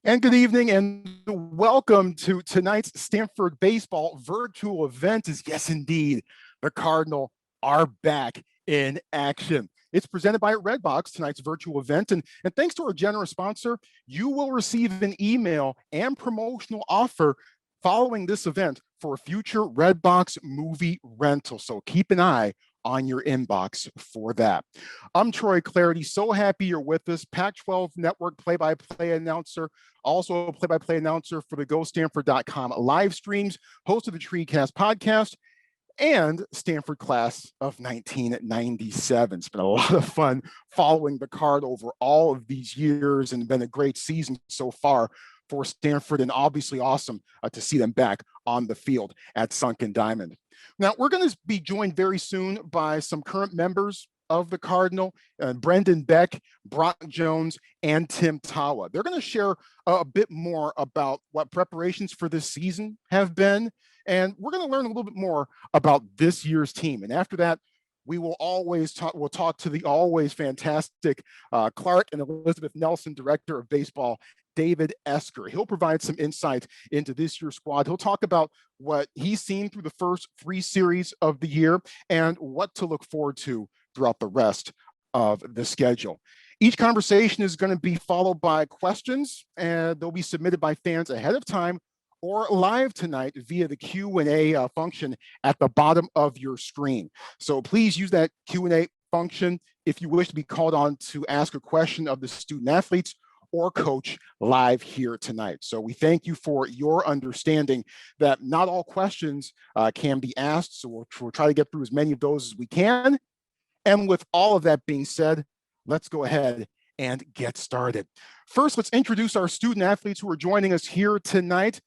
And good evening and welcome to tonight's Stanford baseball virtual event. Yes, indeed, the Cardinal are back in action. It's presented by Redbox, tonight's virtual event. And thanks to our generous sponsor, you will receive an email and promotional offer following this event for a future Redbox movie rental. So keep an eye on your inbox for that. I'm Troy Clarity. So happy you're with us. Pac-12 Network play-by-play announcer, also a play-by-play announcer for the GoStanford.com live streams, host of the TreeCast podcast, and Stanford class of 1997. It's been a lot of fun following the Card over all of these years and been a great season so far for Stanford, and obviously awesome to see them back on the field at Sunken Diamond. Now, we're going to be joined very soon by some current members of the Cardinal, Brendan Beck, Brock Jones, and Tim Tawa. They're going to share a bit more about what preparations for this season have been, and we're going to learn a little bit more about this year's team. And after that, we will we'll talk to the always fantastic Clark and Elizabeth Nelson, director of baseball, David Esker. He'll provide some insight into this year's squad. He'll talk about what he's seen through the first 3 series of the year and what to look forward to throughout the rest of the schedule. Each conversation is going to be followed by questions, and they'll be submitted by fans ahead of time or live tonight via the Q&A function at the bottom of your screen. So please use that Q&A function if you wish to be called on to ask a question of the student athletes or coach live here tonight. So we thank you for your understanding that not all questions can be asked. So we'll try to get through as many of those as we can. And with all of that being said, let's go ahead and get started. First, let's introduce our student athletes who are joining us here tonight.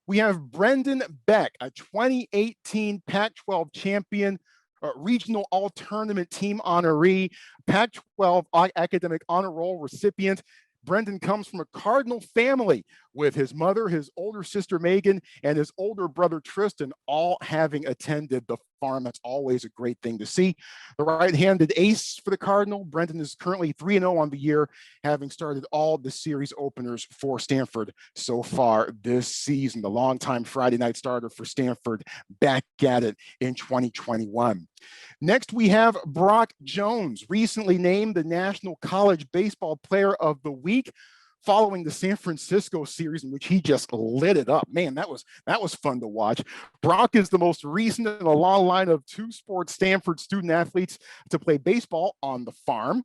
We have Brendan Beck, a 2018 Pac-12 champion, regional all-tournament team honoree, Pac-12 academic honor roll recipient. Brendan comes from a Cardinal family with his mother, his older sister Megan, and his older brother Tristan, all having attended the farm. That's always a great thing to see. The right-handed ace for the Cardinal, Brendan is currently 3-0 on the year, having started all the series openers for Stanford so far this season. The longtime Friday night starter for Stanford back at it in 2021. Next, we have Brock Jones, recently named the National College Baseball Player of the Week following the San Francisco series in which he just lit it up. Man, that was fun to watch. Brock is the most recent in a long line of 2-sport Stanford student athletes to play baseball on the farm.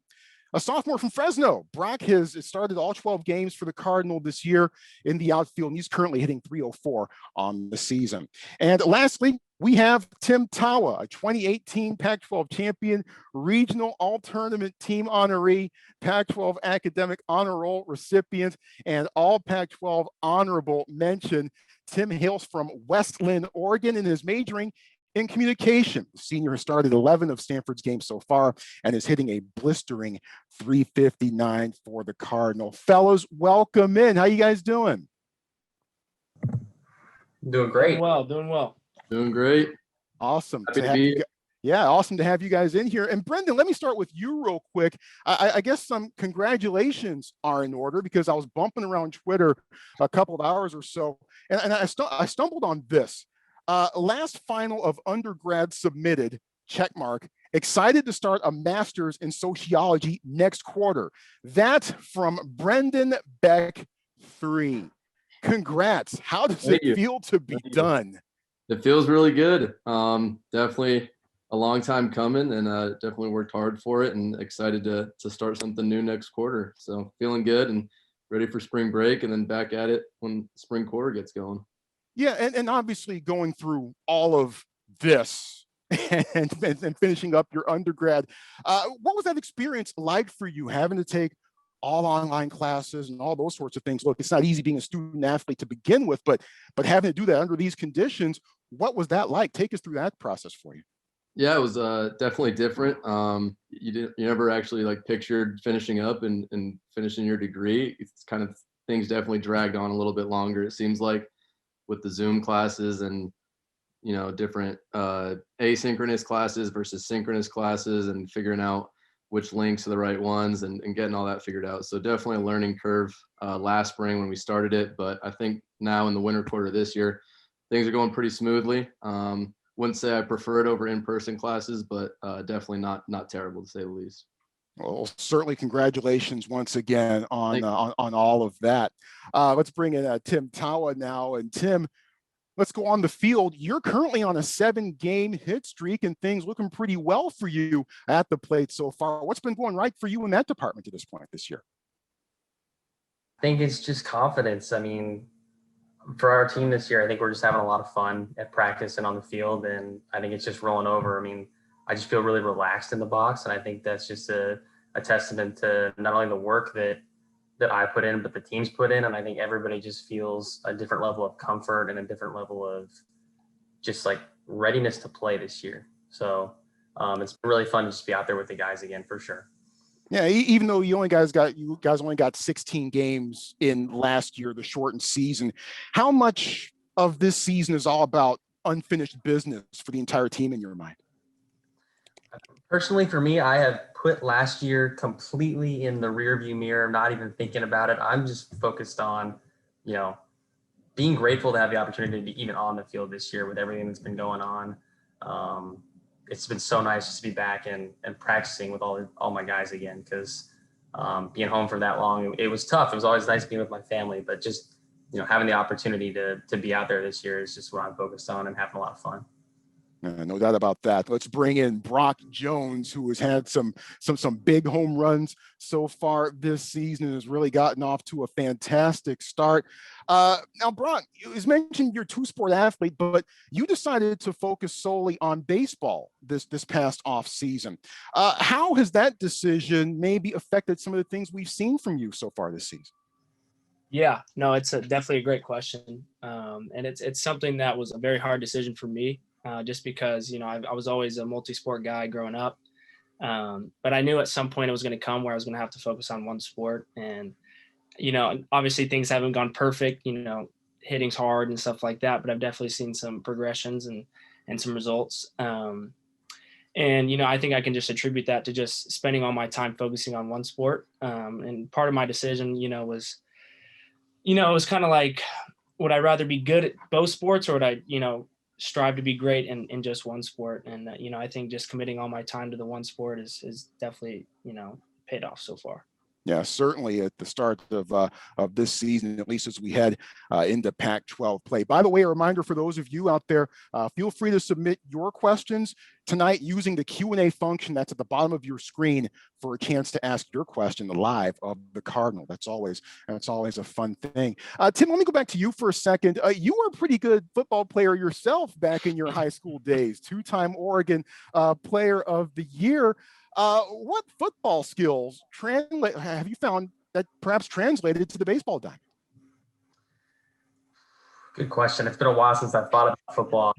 A sophomore from Fresno, Brock has started all 12 games for the Cardinal this year in the outfield, and he's currently hitting .304 on the season. And lastly, we have Tim Tawa, a 2018 Pac-12 champion, regional all-tournament team honoree, Pac-12 academic honor roll recipient, and all Pac-12 honorable mention. Tim hails from West Linn, Oregon, and is majoring in communication. The senior has started 11 of Stanford's games so far and is hitting a blistering .359 for the Cardinal. Fellows, welcome in. How you guys doing? Doing great. Doing well. Doing great. Awesome. Awesome to have you guys in here. And Brendan, let me start with you real quick. I guess some congratulations are in order because I was bumping around Twitter a couple of hours or so, and I stumbled on this. Last final of undergrad submitted, check mark, excited to start a master's in sociology next quarter. That from Brendan Beck 3. Congrats. How does it feel to be done? It feels really good. Definitely a long time coming, and definitely worked hard for it, and excited to start something new next quarter. So feeling good and ready for spring break, and then back at it when spring quarter gets going. Yeah, and obviously going through all of this and finishing up your undergrad, what was that experience like for you, having to take all online classes and all those sorts of things? Look, it's not easy being a student athlete to begin with, but having to do that under these conditions, what was that like? Take us through that process for you. Yeah, it was definitely different. You never actually like pictured finishing up and finishing your degree. It's kind of things definitely dragged on a little bit longer, it seems like, with the Zoom classes and, different asynchronous classes versus synchronous classes, and figuring out which links are the right ones and getting all that figured out. So definitely a learning curve last spring when we started it. But I think now in the winter quarter this year, things are going pretty smoothly. Wouldn't say I prefer it over in-person classes, but definitely not terrible to say the least. Well, certainly congratulations once again on all of that. Let's bring in Tim Tawa now. And Tim, let's go on the field. You're currently on a 7-game hit streak and things looking pretty well for you at the plate so far. What's been going right for you in that department to this point this year? I think it's just confidence. I mean, for our team this year, I think we're just having a lot of fun at practice and on the field. And I think it's just rolling over. I mean, I just feel really relaxed in the box. And I think that's just a testament to not only the work that I put in, but the teams put in. And I think everybody just feels a different level of comfort and a different level of just like readiness to play this year. So it's been really fun to just be out there with the guys again, for sure. Yeah, even though you guys only got 16 games in last year, the shortened season, how much of this season is all about unfinished business for the entire team in your mind? Personally, for me, I have put last year completely in the rearview mirror. I'm not even thinking about it. I'm just focused on, being grateful to have the opportunity to be even on the field this year with everything that's been going on. It's been so nice just to be back and practicing with all my guys again, because being home for that long, it was tough. It was always nice being with my family, but just, having the opportunity to be out there this year is just what I'm focused on and having a lot of fun. No doubt about that. Let's bring in Brock Jones, who has had some big home runs so far this season and has really gotten off to a fantastic start. Now, Brock, as mentioned, you're a two-sport athlete, but you decided to focus solely on baseball this past off season. How has that decision maybe affected some of the things we've seen from you so far this season? Yeah, no, it's definitely a great question. And it's something that was a very hard decision for me. Just because, I was always a multi-sport guy growing up. But I knew at some point it was going to come where I was going to have to focus on one sport. And, obviously things haven't gone perfect, hitting's hard and stuff like that, but I've definitely seen some progressions and some results. And, I think I can just attribute that to just spending all my time focusing on one sport. And part of my decision, was, it was kind of like, would I rather be good at both sports, or would I, strive to be great in just one sport? And I think just committing all my time to the one sport is definitely paid off so far. Yeah, certainly at the start of this season, at least as we head into Pac-12 play. By the way, a reminder for those of you out there, feel free to submit your questions tonight using the Q&A function that's at the bottom of your screen for a chance to ask your question live of the Cardinal. That's always a fun thing. Tim, let me go back to you for a second. You were a pretty good football player yourself back in your high school days, two-time Oregon Player of the Year. What football skills have you found that perhaps translated to the baseball diamond? Good question. It's been a while since I've thought about football.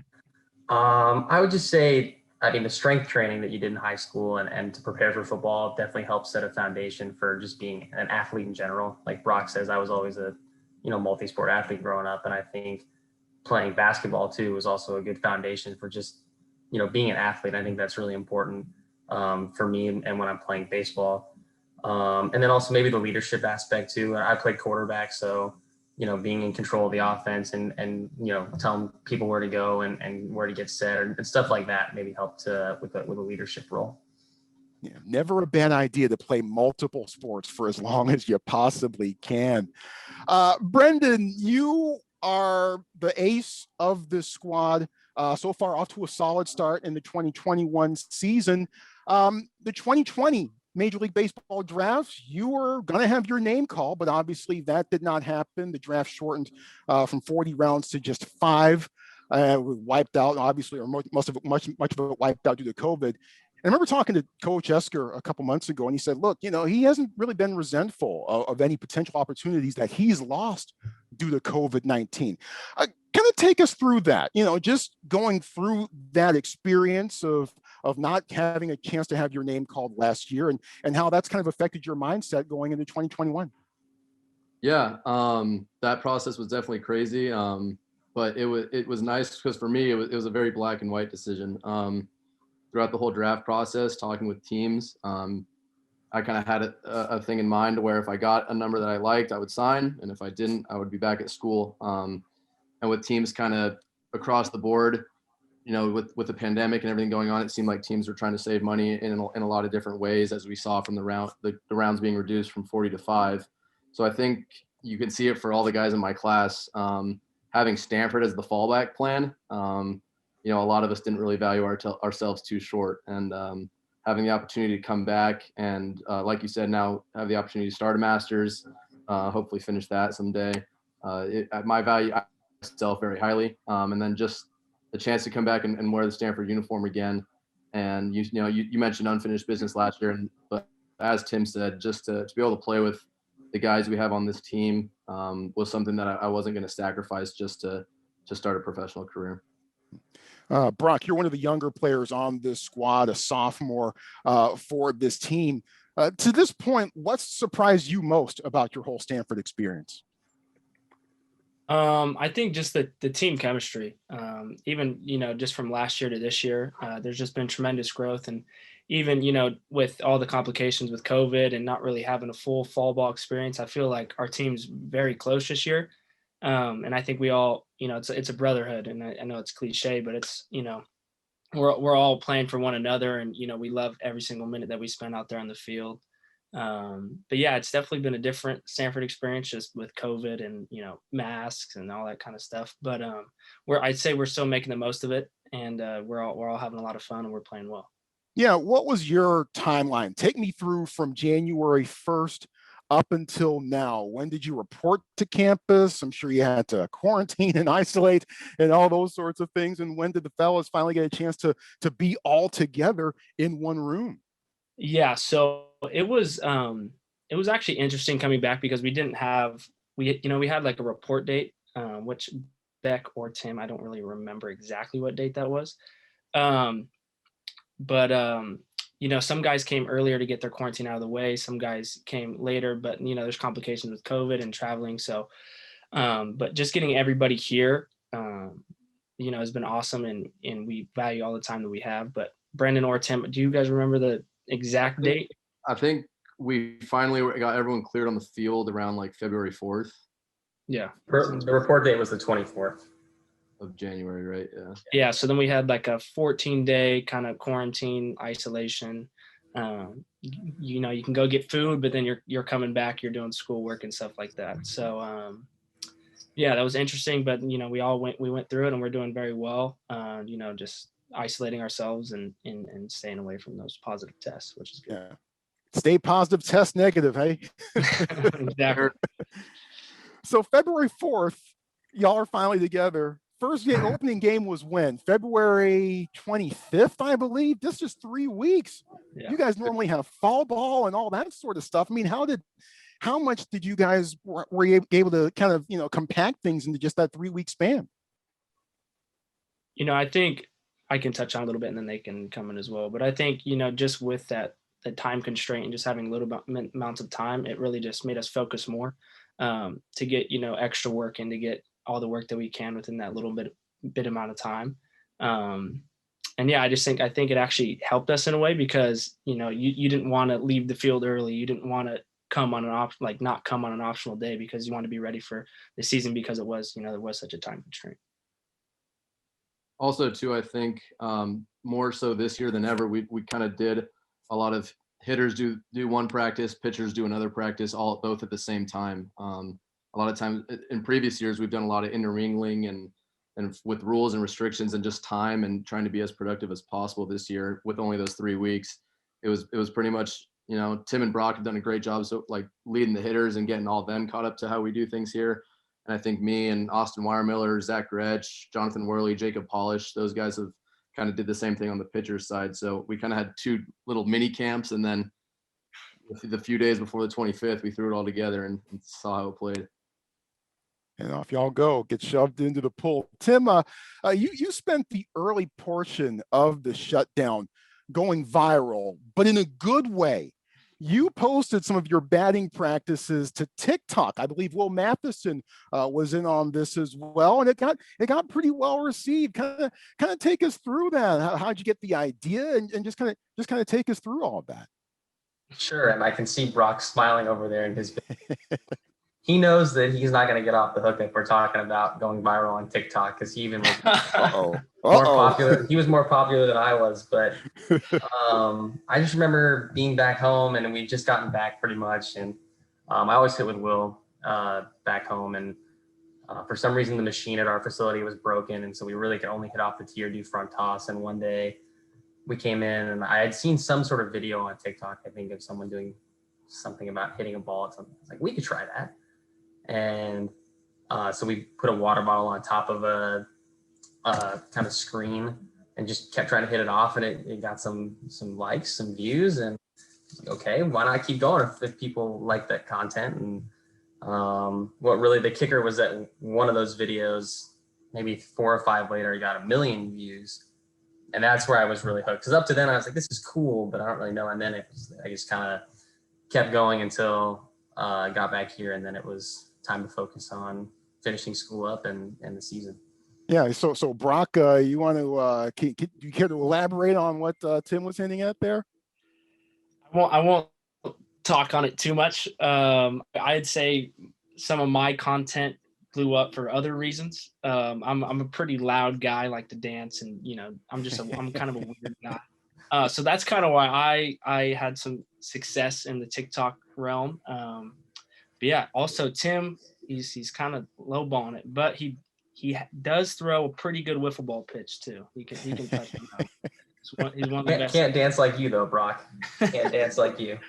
I would just say, the strength training that you did in high school and to prepare for football definitely helps set a foundation for just being an athlete in general. Like Brock says, I was always a, multi-sport athlete growing up. And I think playing basketball too was also a good foundation for just, being an athlete. I think that's really important for me and when I'm playing baseball. And then also maybe the leadership aspect too. I played quarterback, so, being in control of the offense and telling people where to go and where to get set and stuff like that maybe helped with a leadership role. Yeah, never a bad idea to play multiple sports for as long as you possibly can. Brendan, you are the ace of this squad. So far off to a solid start in the 2021 season. The 2020 Major League Baseball draft, you were going to have your name called, but obviously that did not happen. The draft shortened from 40 rounds to just 5. Wiped out, obviously, or much of it wiped out due to COVID. And I remember talking to Coach Esker a couple months ago, and he said, look, he hasn't really been resentful of any potential opportunities that he's lost due to COVID-19. Kind of take us through that, just going through that experience of not having a chance to have your name called last year and how that's kind of affected your mindset going into 2021. Yeah, that process was definitely crazy. But it was nice because for me, it was a very black and white decision. Throughout the whole draft process, talking with teams, I kind of had a thing in mind where if I got a number that I liked, I would sign. And if I didn't, I would be back at school. And with teams kind of across the board, with the pandemic and everything going on, it seemed like teams were trying to save money in a lot of different ways, as we saw from the rounds being reduced from 40 to 5. So I think you can see it for all the guys in my class. Having Stanford as the fallback plan, a lot of us didn't really value ourselves too short. And having the opportunity to come back and, like you said, now have the opportunity to start a master's, hopefully finish that someday. My value myself very highly. And then just the chance to come back and wear the Stanford uniform again. And you mentioned unfinished business last year, but as Tim said, just to be able to play with the guys we have on this team was something that I wasn't going to sacrifice just to start a professional career. Brock, you're one of the younger players on this squad, a sophomore for this team. To this point, what's surprised you most about your whole Stanford experience? I think just the team chemistry, even, just from last year to this year, there's just been tremendous growth. And even, with all the complications with COVID and not really having a full fall ball experience, I feel like our team's very close this year. And I think we all, it's a brotherhood, and I know it's cliche, but it's, we're all playing for one another, and, we love every single minute that we spend out there on the field. But yeah, it's definitely been a different Stanford experience just with COVID and, masks and all that kind of stuff. But I'd say we're still making the most of it, and we're all having a lot of fun, and we're playing well. Yeah, what was your timeline? Take me through from January 1st up until now. When did you report to campus? I'm sure you had to quarantine and isolate and all those sorts of things. And when did the fellas finally get a chance to be all together in one room? Yeah, so it was actually interesting coming back because we had like a report date, which Beck or Tim, I don't really remember exactly what date that was. But some guys came earlier to get their quarantine out of the way. Some guys came later, but there's complications with COVID and traveling. So, but just getting everybody here, has been awesome, and we value all the time that we have. But Brendan or Tim, do you guys remember the exact date? I think we finally got everyone cleared on the field around like February 4th. Yeah. The report date was the 24th of January, right? Yeah. So then we had like a 14-day kind of quarantine isolation. You can go get food, but then you're coming back, you're doing schoolwork and stuff like that. So yeah, that was interesting, but we went through it, and we're doing very well. Just isolating ourselves and staying away from those positive tests, which is good. Yeah. Stay positive, test negative, hey? Exactly. So February 4th, y'all are finally together. First game, opening game was when? February 25th, I believe. This is just 3 weeks. Yeah. You guys normally have fall ball and all that sort of stuff. I mean, how much did you guys were you able to kind of, compact things into just that 3-week span? I think I can touch on a little bit and then they can come in as well. But I think, just with the time constraint and just having little amounts of time, it really just made us focus more to get, extra work and to get all the work that we can within that little bit amount of time. And yeah, I think it actually helped us in a way because, you didn't want to leave the field early. You didn't want to come on not come on an optional day because you want to be ready for the season because it was, there was such a time constraint. Also, too, I think more so this year than ever, we kind of did a lot of hitters do one practice, pitchers do another practice, both at the same time. A lot of times in previous years, we've done a lot of intermingling and with rules and restrictions and just time and trying to be as productive as possible. This year, with only those 3 weeks, it was pretty much, Tim and Brock have done a great job. So like leading the hitters and getting all of them caught up to how we do things here. And I think me and Austin Weiermiller, Zach Gretsch, Jonathan Worley, Jacob Polish, those guys have kind of did the same thing on the pitcher's side. So we kind of had 2 little mini camps, and then the few days before the 25th, we threw it all together and saw how it played. And off y'all go, get shoved into the pool. Tim, you spent the early portion of the shutdown going viral, but in a good way. You posted some of your batting practices to TikTok. I believe Will Matheson was in on this as well, and it got pretty well received. Kind of take us through that. How'd you get the idea, and just kind of take us through all of that? Sure, and I can see Brock smiling over there in his. He knows that he's not going to get off the hook if we're talking about going viral on TikTok, because he even was more popular. He was more popular than I was, but I just remember being back home, and we just gotten back pretty much, and I always hit with Will back home, and for some reason the machine at our facility was broken, and so we really could only hit off the tee or do front toss. And one day we came in, and I had seen some sort of video on TikTok, I think, of someone doing something about hitting a ball at something. It's like, we could try that. And so we put a water bottle on top of a kind of screen and just kept trying to hit it off, and it got some likes, some views, and okay, why not keep going if people like that content? And what really the kicker was that one of those videos, maybe 4 or 5 later, got 1 million views. And that's where I was really hooked. Because up to then I was like, this is cool, but I don't really know. And then I just kind of kept going until I got back here. And then it was time to focus on finishing school up and the season. Yeah. So Brock, you want to, do you care to elaborate on what Tim was hinting at there? I won't talk on it too much. I'd say some of my content blew up for other reasons. I'm a pretty loud guy, like to dance, and I'm kind of a weird guy. So that's kind of why I had some success in the TikTok realm. But yeah, also Tim, he's kind of lowballing it, but he does throw a pretty good wiffle ball pitch too. He can touch it. He's one of the best. Can't dance like you though, Brock. Can't dance like you.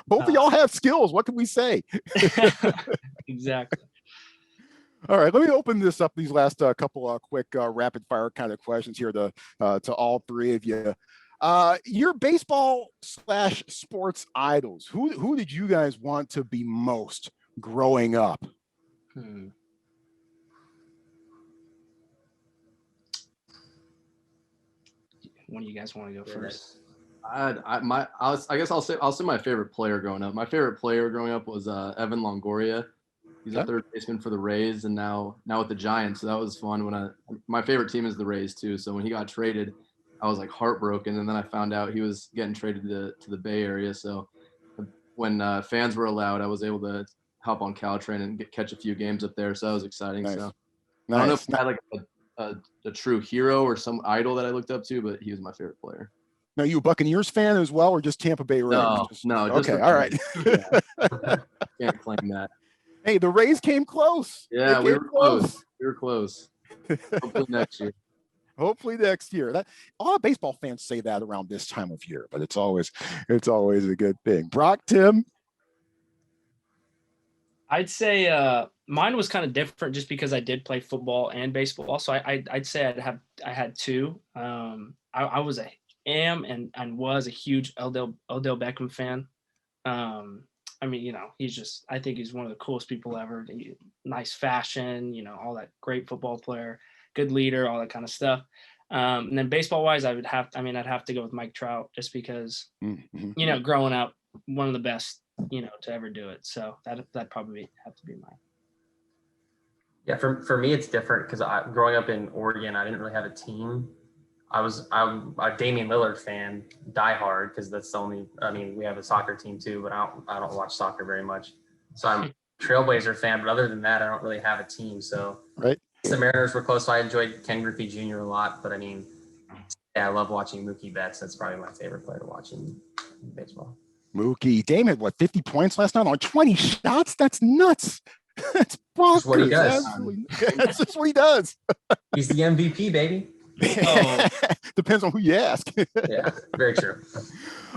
Both of y'all have skills. What can we say? Exactly. All right, let me open this up. These last couple quick rapid fire kind of questions here to all three of you. Your baseball/sports idols. Who did you guys want to be most growing up? One of you guys want to go first? I guess I'll say my favorite player growing up. My favorite player growing up was Evan Longoria. He's a third baseman for the Rays, and now with the Giants. So that was fun. My favorite team is the Rays too. So when he got traded, I was like heartbroken, and then I found out he was getting traded to the Bay Area. So when fans were allowed, I was able to hop on Caltrain and catch a few games up there. So that was exciting. Nice. So Nice. I don't know if I had like a true hero or some idol that I looked up to, but he was my favorite player. Now, you a Buccaneers fan as well, or just Tampa Bay Rays? No. Okay, all right. Can't claim that. Hey, the Rays came close. Yeah, we were close. We were close. Hopefully next year. Hopefully next year. That a lot of baseball fans say that around this time of year, but it's always a good thing. Brock, Tim? I'd say mine was kind of different just because I did play football and baseball. So I'd say I had two. I was was a huge Odell Beckham fan. I mean, I think he's one of the coolest people ever. Nice fashion, all that, great football player, good leader, all that kind of stuff. And then baseball wise, I'd have to go with Mike Trout just because, growing up, one of the best, to ever do it. So that'd probably have to be mine. Yeah, for me, it's different because growing up in Oregon, I didn't really have a team. I'm a Damian Lillard fan, diehard, because that's the only. I mean, we have a soccer team too, but I don't watch soccer very much. So I'm a Trailblazer fan, but other than that, I don't really have a team. So right, the Mariners were close. So I enjoyed Ken Griffey Jr. a lot, but I mean, yeah, I love watching Mookie Betts. That's probably my favorite player to watch in baseball. Mookie, Damon, 50 points last night on 20 shots? That's nuts. That's bonkers. That's what he does. That's just what he does. He's the MVP, baby. Oh. Depends on who you ask. Yeah, very true.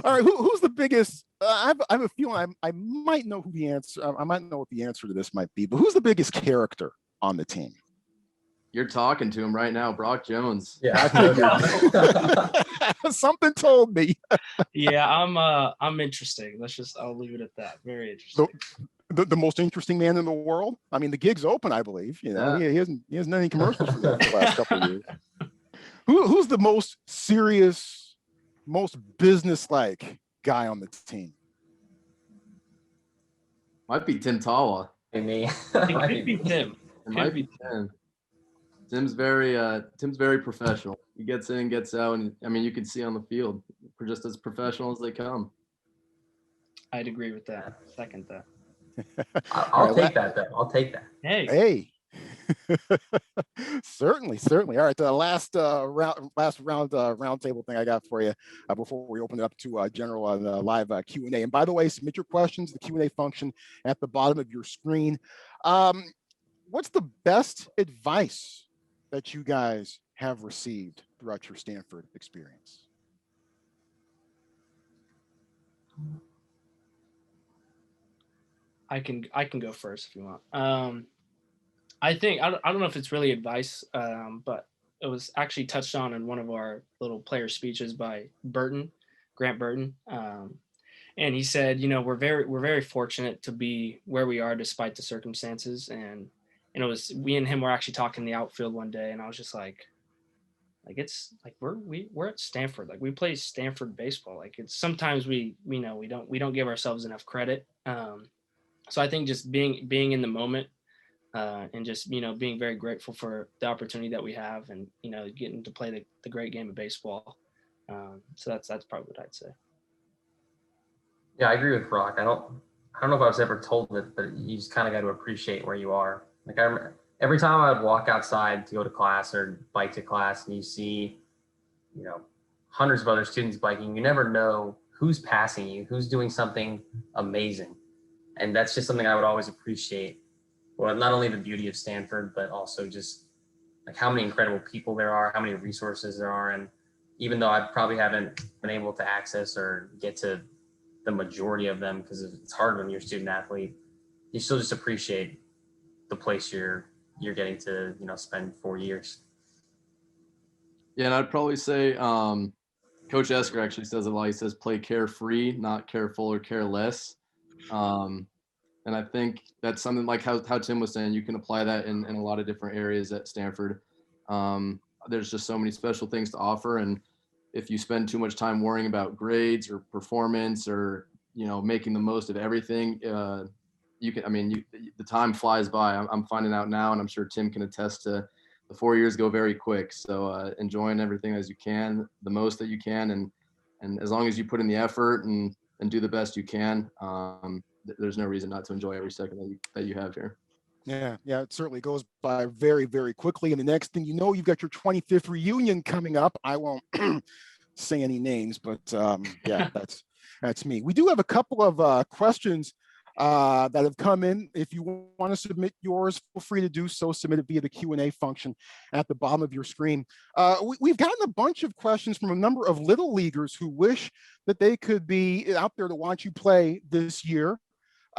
All right, who's the biggest? I have a feeling I might know who the answer. I might know what the answer to this might be. But who's the biggest character on the team? You're talking to him right now, Brock Jones. Yeah, something told me. Yeah, I'm interesting. I'll leave it at that. Very interesting. The most interesting man in the world. I mean, the gig's open, I believe. He hasn't done any commercials for that the last couple of years. Who's the most serious, most business-like guy on the team? Might be Tim Tawa. Me. It could be Tim. It might be Tim. Tim's very professional. he gets in, gets out, and I mean, you can see on the field, we're just as professional as they come. I'd agree with that. Second that. I'll take that though. I'll take that. Hey. Certainly. All right, the last round table thing I got for you before we open it up to general live Q&A. And by the way, submit your questions, the Q&A function at the bottom of your screen. What's the best advice that you guys have received throughout your Stanford experience? I can go first if you want. I think I don't know if it's really advice, but it was actually touched on in one of our little player speeches by Grant Burton, and he said, we're very fortunate to be where we are despite the circumstances. And it was, we and him were actually talking in the outfield one day, and I was just like it's like we're at Stanford, like we play Stanford baseball. Like it's sometimes we don't give ourselves enough credit. So I think just being in the moment. And just, being very grateful for the opportunity that we have and, getting to play the great game of baseball. So that's probably what I'd say. Yeah, I agree with Brock. I don't know if I was ever told it, but you just kind of got to appreciate where you are. Like I remember every time I would walk outside to go to class or bike to class, and you see, hundreds of other students biking, you never know who's passing you, who's doing something amazing. And that's just something I would always appreciate. Well, not only the beauty of Stanford, but also just like how many incredible people there are, how many resources there are. And even though I probably haven't been able to access or get to the majority of them, because it's hard when you're a student athlete, you still just appreciate the place you're getting to, spend 4 years. Yeah, and I'd probably say Coach Esker actually says a lot. He says play carefree, not careful or careless. And I think that's something like how Tim was saying, you can apply that in a lot of different areas at Stanford. There's just so many special things to offer. And if you spend too much time worrying about grades or performance or, making the most of everything, the time flies by. I'm finding out now, and I'm sure Tim can attest to the 4 years go very quick. So enjoying everything as you can, the most that you can. And as long as you put in the effort and do the best you can, there's no reason not to enjoy every second that you have here. Yeah, it certainly goes by very, very quickly. And the next thing you know, you've got your 25th reunion coming up. I won't say any names, but yeah, that's me. We do have a couple of questions that have come in. If you want to submit yours, feel free to do so. Submit it via the Q&A function at the bottom of your screen. We've gotten a bunch of questions from a number of little leaguers who wish that they could be out there to watch you play this year.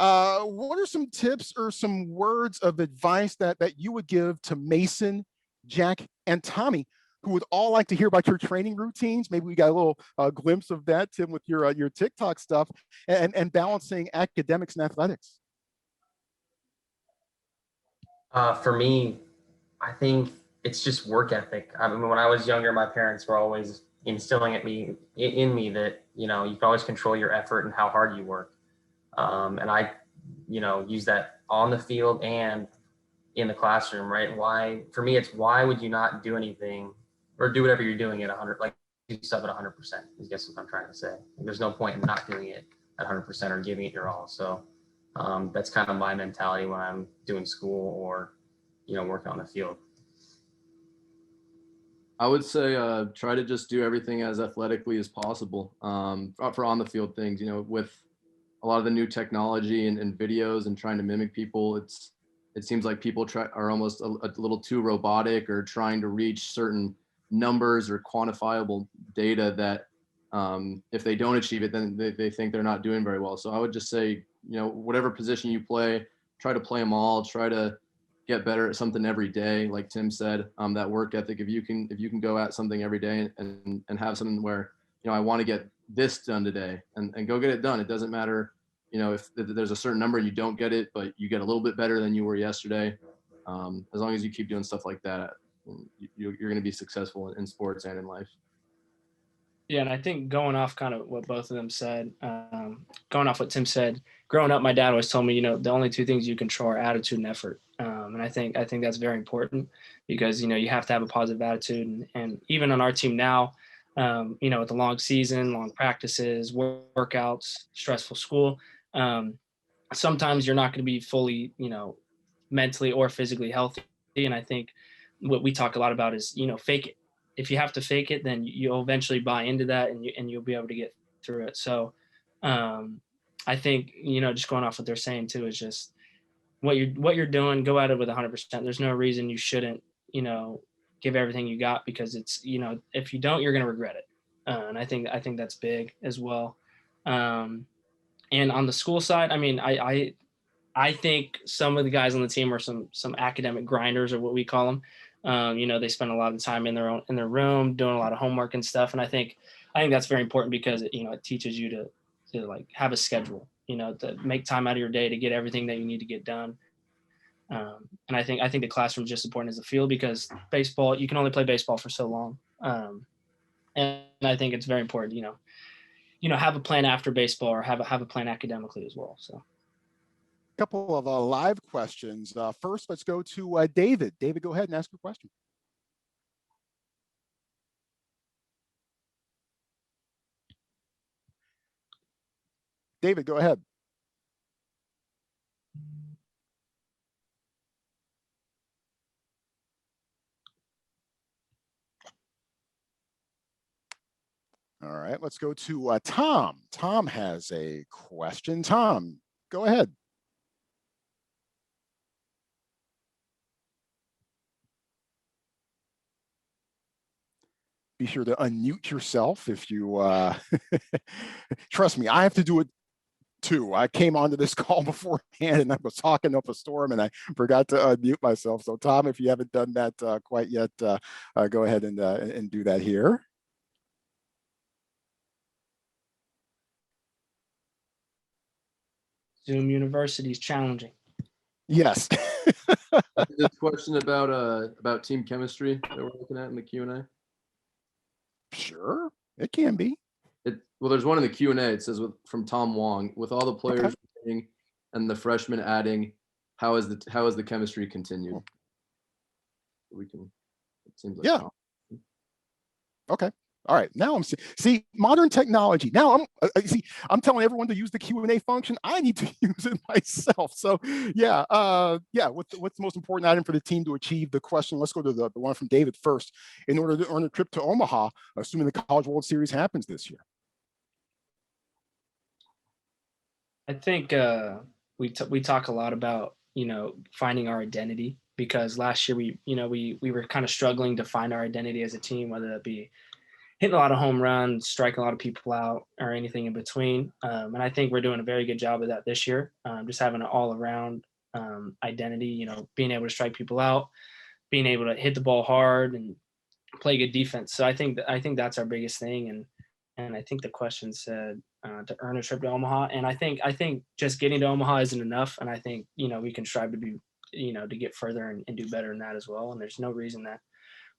What are some tips or some words of advice that you would give to Mason, Jack, and Tommy, who would all like to hear about your training routines? Maybe we got a little glimpse of that, Tim, with your TikTok stuff and balancing academics and athletics. For me, I think it's just work ethic. I mean, when I was younger, my parents were always instilling in me that, you can always control your effort and how hard you work. And I, use that on the field and in the classroom, right? Why, for me, it's why would you not do anything or do whatever you're doing at 100, like do stuff at 100%, I guess what I'm trying to say. There's no point in not doing it at 100% or giving it your all. So that's kind of my mentality when I'm doing school or, working on the field. I would say try to just do everything as athletically as possible for on the field things, with a lot of the new technology and videos and trying to mimic people. It seems like people are almost a little too robotic or trying to reach certain numbers or quantifiable data that if they don't achieve it, then they think they're not doing very well. So I would just say, whatever position you play, try to play them all, try to get better at something every day. Like Tim said, that work ethic, if you can go at something every day and have something where, I want to get this done today and go get it done. It doesn't matter, if there's a certain number and you don't get it, but you get a little bit better than you were yesterday. As long as you keep doing stuff like that, you're going to be successful in sports and in life. Yeah, and I think going off kind of what both of them said, going off what Tim said, growing up, my dad always told me, the only two things you control are attitude and effort. And And I think that's very important because, you have to have a positive attitude. And even on our team now, with the long season, long practices, workouts, stressful school, sometimes you're not going to be fully, mentally or physically healthy. And I think what we talk a lot about is, fake it. If you have to fake it, then you'll eventually buy into that and you'll be able to get through it. So I think, just going off what they're saying too, is just what you're doing, go at it with 100%. There's no reason you shouldn't, give everything you got, because it's, if you don't, you're going to regret it. And I think that's big as well. And on the school side, I mean, I think some of the guys on the team are some academic grinders, or what we call them. They spend a lot of time in their room doing a lot of homework and stuff. And I think that's very important because it teaches you to like have a schedule, to make time out of your day to get everything that you need to get done. And I think the classroom is just as important as the field, because baseball, you can only play baseball for so long. And I think it's very important, have a plan after baseball, or have a plan academically as well. So. Couple of live questions. First, let's go to David. David, go ahead and ask your question. David, go ahead. All right, let's go to Tom. Tom has a question. Tom, go ahead. Be sure to unmute yourself if you, trust me, I have to do it too. I came onto this call beforehand and I was talking up a storm and I forgot to unmute myself. So Tom, if you haven't done that quite yet, go ahead and do that here. Zoom University is challenging. Yes. This question about team chemistry that we're looking at in the Q&A. Sure, it can be. Well, there's one in the Q&A. It says from Tom Wong, with all the players winning and the freshmen adding, how is the chemistry continued? It seems like yeah. Tom. Okay. All right. Now I'm see modern technology. Now I'm telling everyone to use the Q&A function. I need to use it myself. So yeah. What's the most important item for the team to achieve the question? Let's go to the one from David first. In order to earn a trip to Omaha, assuming the College World Series happens this year. I think we talk a lot about finding our identity, because last year we were kind of struggling to find our identity as a team, whether that be hitting a lot of home runs, striking a lot of people out, or anything in between. And I think we're doing a very good job of that this year. Just having an all-around identity, being able to strike people out, being able to hit the ball hard and play good defense. So I think that's our biggest thing. And I think the question said to earn a trip to Omaha. And I think just getting to Omaha isn't enough. And I think, we can strive to be, to get further and do better than that as well. And there's no reason that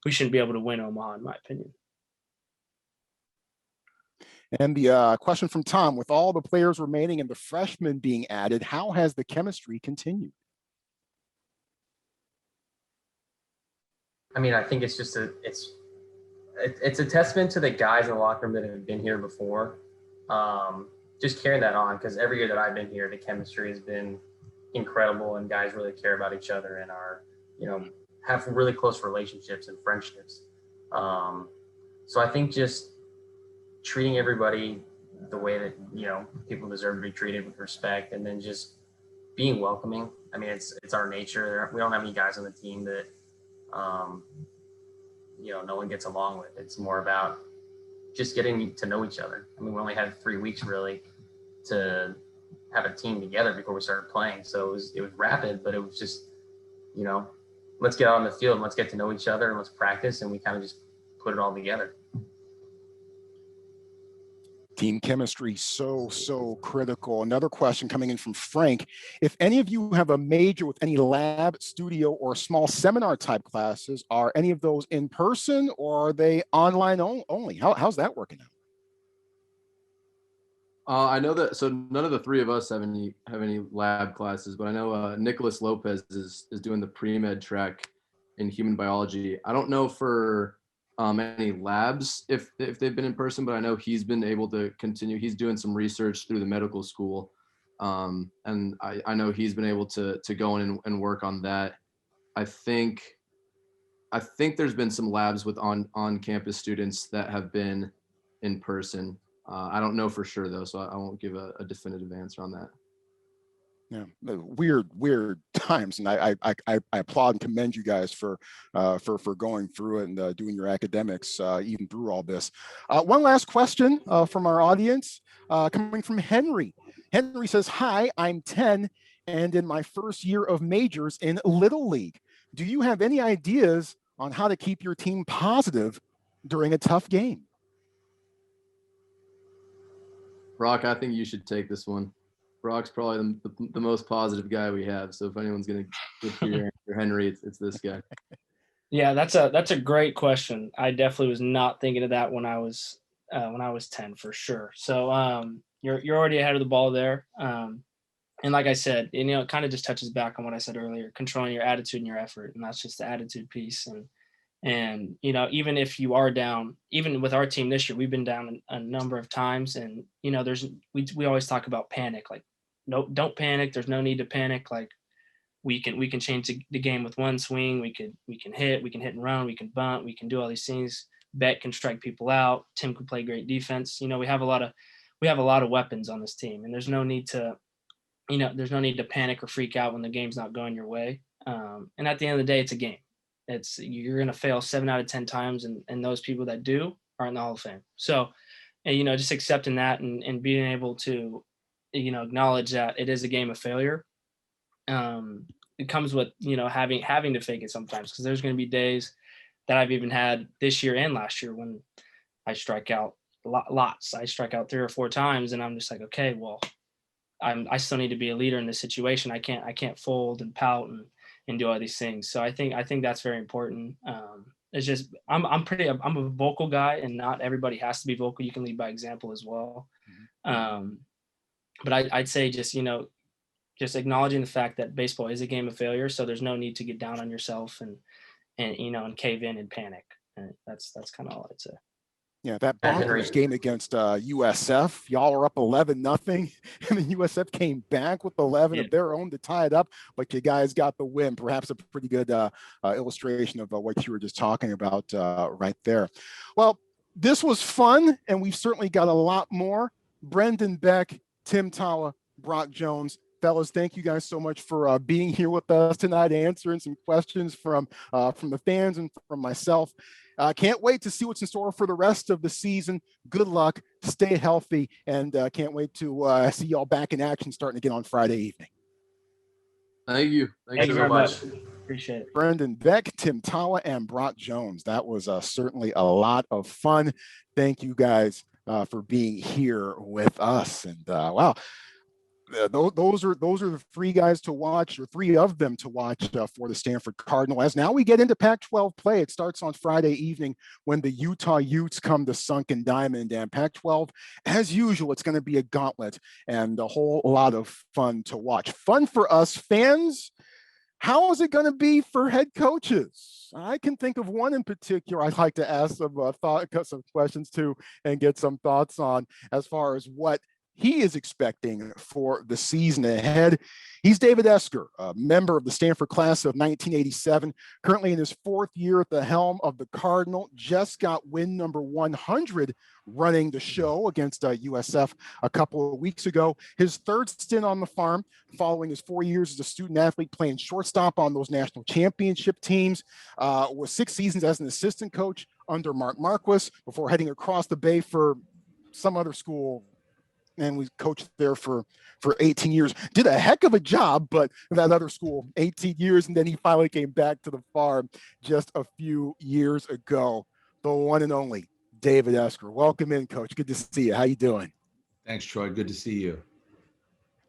we shouldn't be able to win Omaha, in my opinion. And the question from Tom, with all the players remaining and the freshmen being added, how has the chemistry continued? I mean, I think it's just it's a testament to the guys in the locker room that have been here before. Just carrying that on, because every year that I've been here, the chemistry has been incredible, and guys really care about each other and are, have really close relationships and friendships. So I think just treating everybody the way that, people deserve to be treated, with respect, and then just being welcoming. I mean, it's our nature. We don't have any guys on the team that, no one gets along with. It's more about just getting to know each other. I mean, we only had 3 weeks really to have a team together before we started playing. So it was rapid, but it was just, let's get out on the field and let's get to know each other and let's practice. And we kind of just put it all together. Team chemistry, so critical. Another question coming in from Frank. If any of you have a major with any lab, studio, or small seminar type classes, are any of those in person or are they online only? How's that working out? I know that. So none of the three of us have any lab classes, but I know Nicholas Lopez is doing the pre-med track in human biology. I don't know for any labs if they've been in person, but I know he's been able to continue. He's doing some research through the medical school, and I know he's been able to go in and work on that. I think there's been some labs with on campus students that have been in person. I don't know for sure though, so I won't give a definitive answer on that. Yeah, weird times, and I applaud and commend you guys for going through it and doing your academics even through all this. One last question from our audience, coming from Henry. Henry says, "Hi, I'm 10 and in my first year of majors in Little League. Do you have any ideas on how to keep your team positive during a tough game?" Brock, I think you should take this one. Brock's probably the most positive guy we have. So if anyone's going to get to your answer, Henry, it's this guy. Yeah, that's a great question. I definitely was not thinking of that when I was 10 for sure. So you're already ahead of the ball there. And like I said, it kind of just touches back on what I said earlier, controlling your attitude and your effort, and that's just the attitude piece. And even if you are down, even with our team this year, we've been down a number of times, and we always talk about panic, like, nope, don't panic. There's no need to panic. Like, we can change the game with one swing. We can hit and run, we can bunt, we can do all these things. Beck can strike people out. Tim can play great defense. We have a lot of weapons on this team, and there's no need to panic or freak out when the game's not going your way. And at the end of the day, it's a game. You're going to fail 7 out of 10 times, and those people that do are in the Hall of Fame. So, just accepting that and being able to, acknowledge that it is a game of failure. It comes with, having to fake it sometimes, because there's going to be days that I've even had this year and last year when I strike out lots. I strike out 3 or 4 times, and I'm just like, okay, well, I still need to be a leader in this situation. I can't fold and pout and do all these things. So I think that's very important. It's just I'm a vocal guy, and not everybody has to be vocal. You can lead by example as well. But I'd say just acknowledging the fact that baseball is a game of failure. So there's no need to get down on yourself and cave in and panic. And that's kind of all I'd say. Yeah, that bonkers game against USF, y'all were up 11-0, and then USF came back with 11 of their own to tie it up, but you guys got the win. Perhaps a pretty good illustration of what you were just talking about right there. Well, this was fun, and we've certainly got a lot more. Brendan Beck, Tim Tawa, Brock Jones. Fellas, thank you guys so much for being here with us tonight, answering some questions from the fans and from myself. Can't wait to see what's in store for the rest of the season. Good luck, stay healthy, and can't wait to see y'all back in action starting again on Friday evening. Thank you. Thank you very much. Appreciate it. Brendan Beck, Tim Tawa, and Brock Jones. That was certainly a lot of fun. Thank you guys for being here with us. And wow. Those are the 3 guys to watch, or 3 of them to watch for the Stanford Cardinal. As now we get into Pac-12 play, it starts on Friday evening when the Utah Utes come to Sunken Diamond. And Pac-12, as usual, it's going to be a gauntlet and a whole lot of fun to watch. Fun for us fans. How is it going to be for head coaches? I can think of one in particular I'd like to ask some questions to and get some thoughts on, as far as what he is expecting for the season ahead. He's David Esker, a member of the Stanford class of 1987, currently in his 4th year at the helm of the Cardinal, just got win number 100 running the show against USF a couple of weeks ago. His 3rd stint on the farm, following his 4 years as a student athlete playing shortstop on those national championship teams, was 6 seasons as an assistant coach under Mark Marquis before heading across the bay for some other school. And we coached there for 18 years. Did a heck of a job, but that other school, 18 years, and then he finally came back to the farm just a few years ago. The one and only David Esker. Welcome in, Coach. Good to see you. How you doing? Thanks, Troy. Good to see you.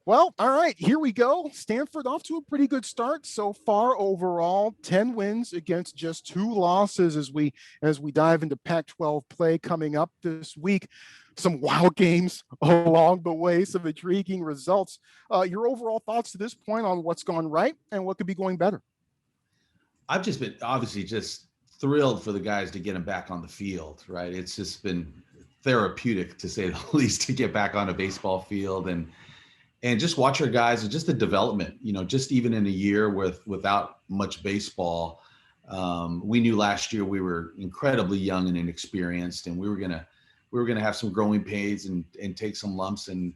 Well, all right, here we go. Stanford off to a pretty good start so far overall. 10 wins against just 2 losses as we dive into Pac-12 play coming up this week. Some wild games along the way, some intriguing results. Your overall thoughts to this point on what's gone right and what could be going better? I've just been obviously just thrilled for the guys to get them back on the field, right? It's just been therapeutic, to say the least, to get back on a baseball field and just watch our guys and just the development, just even in a year without much baseball. We knew last year we were incredibly young and inexperienced, and we were gonna have some growing pains and take some lumps, and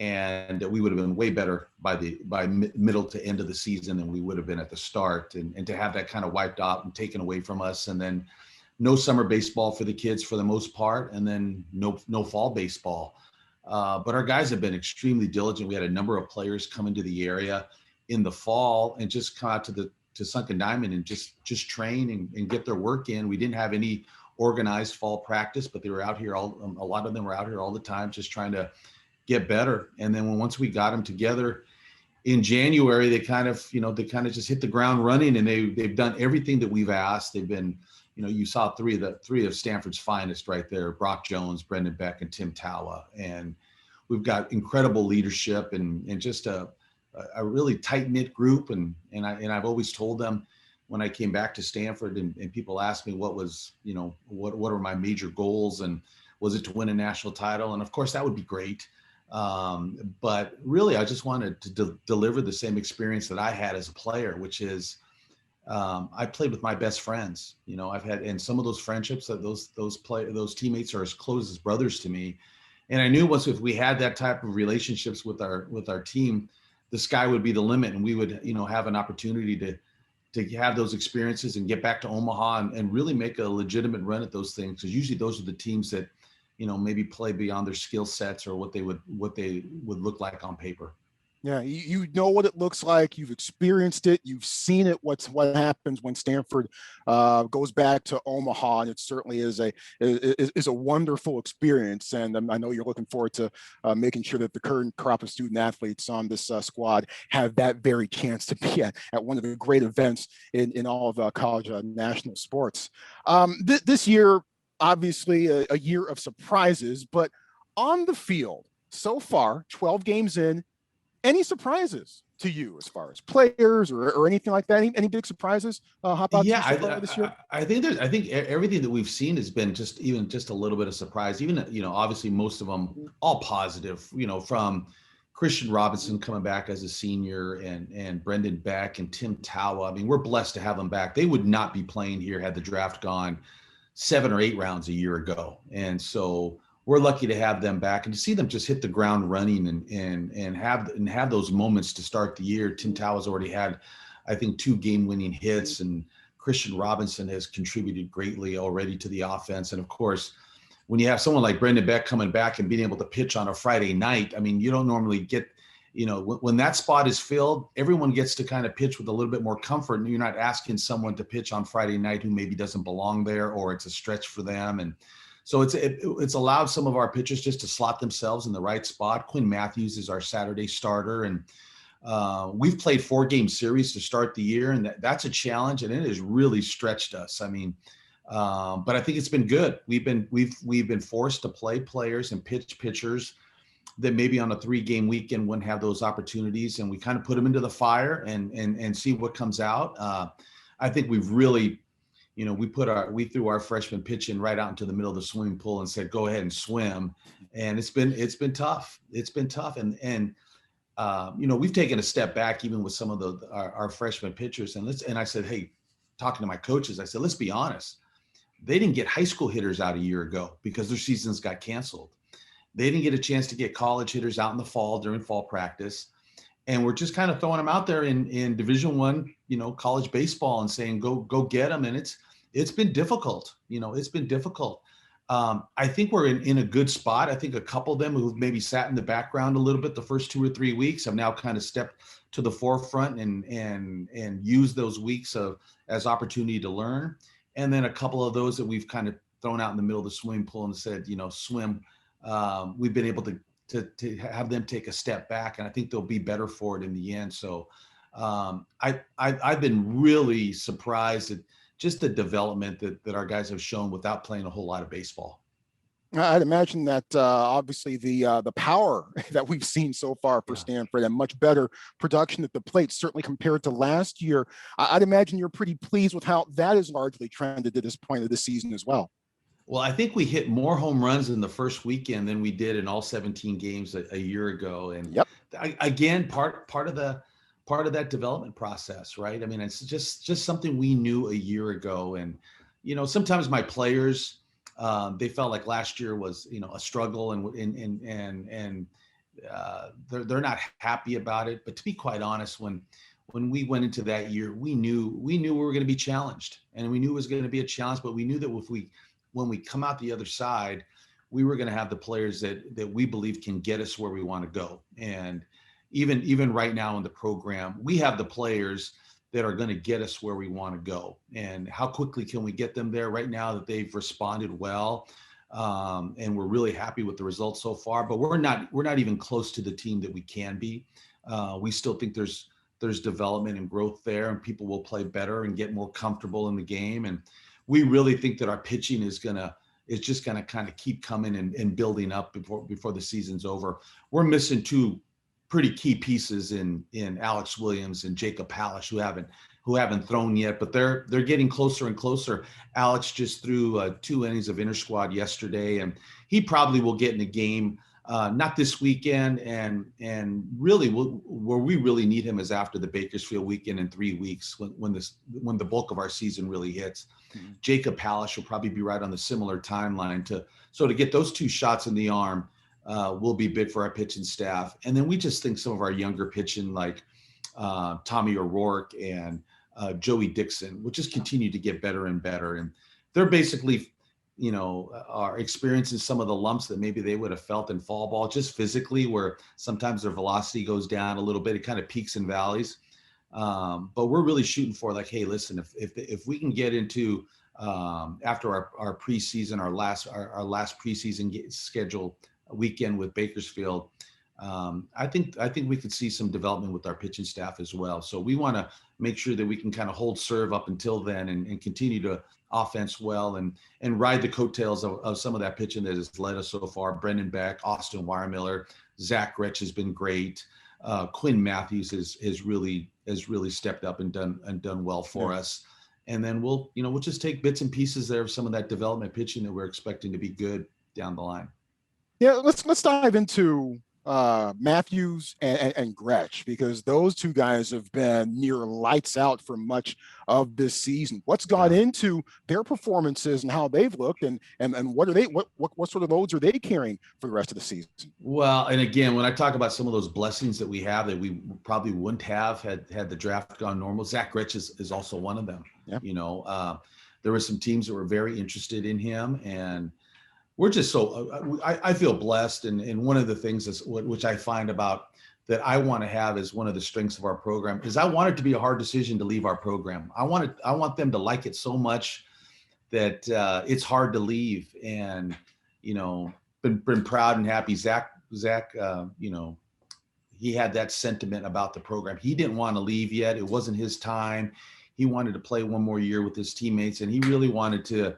we would have been way better by middle to end of the season than we would have been at the start, and to have that kind of wiped out and taken away from us, and then no summer baseball for the kids for the most part, and then no fall baseball. But our guys have been extremely diligent. We had a number of players come into the area in the fall and just come out to Sunken Diamond and just train and get their work in. We didn't have any organized fall practice, but they were out here a lot of them were out here all the time, just trying to get better. And then once we got them together in January, they kind of just hit the ground running, and they've done everything that we've asked. They've been, you saw three of Stanford's finest right there: Brock Jones, Brendan Beck, and Tim Tawa. And we've got incredible leadership and just a really tight knit group. And I've always told them when I came back to Stanford, and people asked me what was, what are my major goals, and was it to win a national title? And of course that would be great. But really, I just wanted to deliver the same experience that I had as a player, which is I played with my best friends. I've had, and some of those friendships, that those teammates are as close as brothers to me. And I knew if we had that type of relationships with our team, the sky would be the limit, and we would have an opportunity to have those experiences and get back to Omaha and really make a legitimate run at those things. Because usually those are the teams that maybe play beyond their skill sets or what they would look like on paper. Yeah, you know what it looks like. You've experienced it. You've seen it. What happens when Stanford goes back to Omaha, and it certainly is a wonderful experience. And I know you're looking forward to making sure that the current crop of student athletes on this squad have that very chance to be at one of the great events in all of college national sports. This year, obviously, a year of surprises, but on the field so far, 12 games in. Any surprises to you as far as players or anything like that? Any big surprises hop out? Yeah, this year? I think everything that we've seen has been just a little bit of surprise. Even obviously most of them all positive. From Christian Robinson coming back as a senior, and Brendan Beck and Tim Tawa. I mean, we're blessed to have them back. They would not be playing here had the draft gone 7 or 8 rounds a year ago, and so we're lucky to have them back and to see them just hit the ground running and have those moments to start the year. Tim Tawa's already had, I think, 2 game-winning hits, and Christian Robinson has contributed greatly already to the offense. And of course, when you have someone like Brendan Beck coming back and being able to pitch on a Friday night, I mean, you don't normally get, when that spot is filled, everyone gets to kind of pitch with a little bit more comfort, and you're not asking someone to pitch on Friday night who maybe doesn't belong there, or it's a stretch for them. And so it's allowed some of our pitchers just to slot themselves in the right spot. Quinn Matthews is our Saturday starter, and we've played 4-game series to start the year, and that's a challenge, and it has really stretched us. I mean, but I think it's been good. We've been forced to play players and pitchers that maybe on a 3-game weekend wouldn't have those opportunities, and we kind of put them into the fire and see what comes out. I think we've really. We threw our freshman pitching right out into the middle of the swimming pool and said, "Go ahead and swim," and it's been tough. It's been tough, and we've taken a step back even with some of our freshman pitchers, and I said, hey, talking to my coaches, I said, let's be honest, they didn't get high school hitters out a year ago because their seasons got canceled. They didn't get a chance to get college hitters out in the fall during fall practice. And we're just kind of throwing them out there in Division I, college baseball, and saying, go get them. And it's been difficult. It's been difficult. I think we're in a good spot. I think a couple of them who've maybe sat in the background a little bit the first 2 or 3 weeks have now kind of stepped to the forefront and used those weeks as opportunity to learn. And then a couple of those that we've kind of thrown out in the middle of the swimming pool and said, swim. We've been able to to have them take a step back, and I think they'll be better for it in the end. So I've been really surprised at just the development that our guys have shown without playing a whole lot of baseball. I'd imagine that obviously the power that we've seen so far for Stanford and much better production at the plate, certainly compared to last year. I'd imagine you're pretty pleased with how that has largely trended to this point of the season as well. Well, I think we hit more home runs in the first weekend than we did in all 17 games a year ago. And again, part of that development process, right? I mean, it's just something we knew a year ago. And, sometimes my players, they felt like last year was, a struggle and they're not happy about it. But to be quite honest, when we went into that year, we knew we were going to be challenged, and we knew it was going to be a challenge, but we knew that when we come out the other side, we were going to have the players that we believe can get us where we want to go. And even right now in the program, we have the players that are going to get us where we want to go. And how quickly can we get them there? Right now that they've responded well, and we're really happy with the results so far. But we're not even close to the team that we can be. We still think there's development and growth there, and people will play better and get more comfortable in the game. And we really think that our pitching is just gonna kind of keep coming and building up before the season's over. We're missing two pretty key pieces in Alex Williams and Jacob Palish, who haven't thrown yet, but they're getting closer and closer. Alex just threw 2 innings of inter squad yesterday, and he probably will get in a game. Not this weekend, and really where we really need him is after the Bakersfield weekend in 3 weeks, when the bulk of our season really hits. Mm-hmm. Jacob Palish will probably be right on the similar timeline to get those 2 shots in the arm will be big for our pitching staff. And then we just think some of our younger pitching, like Tommy O'Rourke and Joey Dixon, will just continue to get better and better. And they're basically are experiencing some of the lumps that maybe they would have felt in fall ball, just physically, where sometimes their velocity goes down a little bit. It kind of peaks and valleys. But we're really shooting for, like, hey, listen, if we can get into after our preseason, our last preseason schedule weekend with Bakersfield, I think we could see some development with our pitching staff as well. So we want to make sure that we can kind of hold serve up until then and continue to offense well and ride the coattails of some of that pitching that has led us so far. Brendan Beck, Austin Weirmiller, Zach Gretsch has been great. Quinn Matthews has really stepped up and done well for us. And then we'll just take bits and pieces there of some of that development pitching that we're expecting to be good down the line. Yeah, let's dive into Matthews and Gretsch, because those 2 guys have been near lights out for much of this season. What's gone into their performances and how they've looked, and what are they? What sort of loads are they carrying for the rest of the season? Well, and again, when I talk about some of those blessings that we have that we probably wouldn't have had the draft gone normal, Zach Gretsch is also one of them. Yeah. There were some teams that were very interested in him, and we're just so I feel blessed. And one of the things is which I find about that I want to have as one of the strengths of our program is I want it to be a hard decision to leave our program. I want them to like it so much that it's hard to leave. And been proud and happy. Zach, he had that sentiment about the program. He didn't want to leave yet. It wasn't his time. He wanted to play one more year with his teammates, and he really wanted to,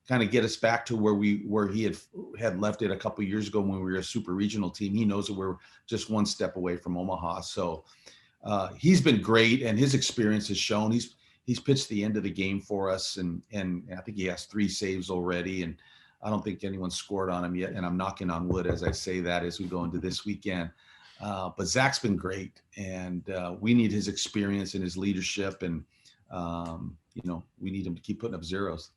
kind of get us back to where he had left it a couple of years ago when we were a super regional team. He knows that we're just one step away from Omaha. So he's been great, and his experience has shown. He's pitched the end of the game for us, and I think he has 3 saves already, and I don't think anyone's scored on him yet. And I'm knocking on wood as I say that as we go into this weekend. But Zach's been great, and we need his experience and his leadership, and we need him to keep putting up zeros.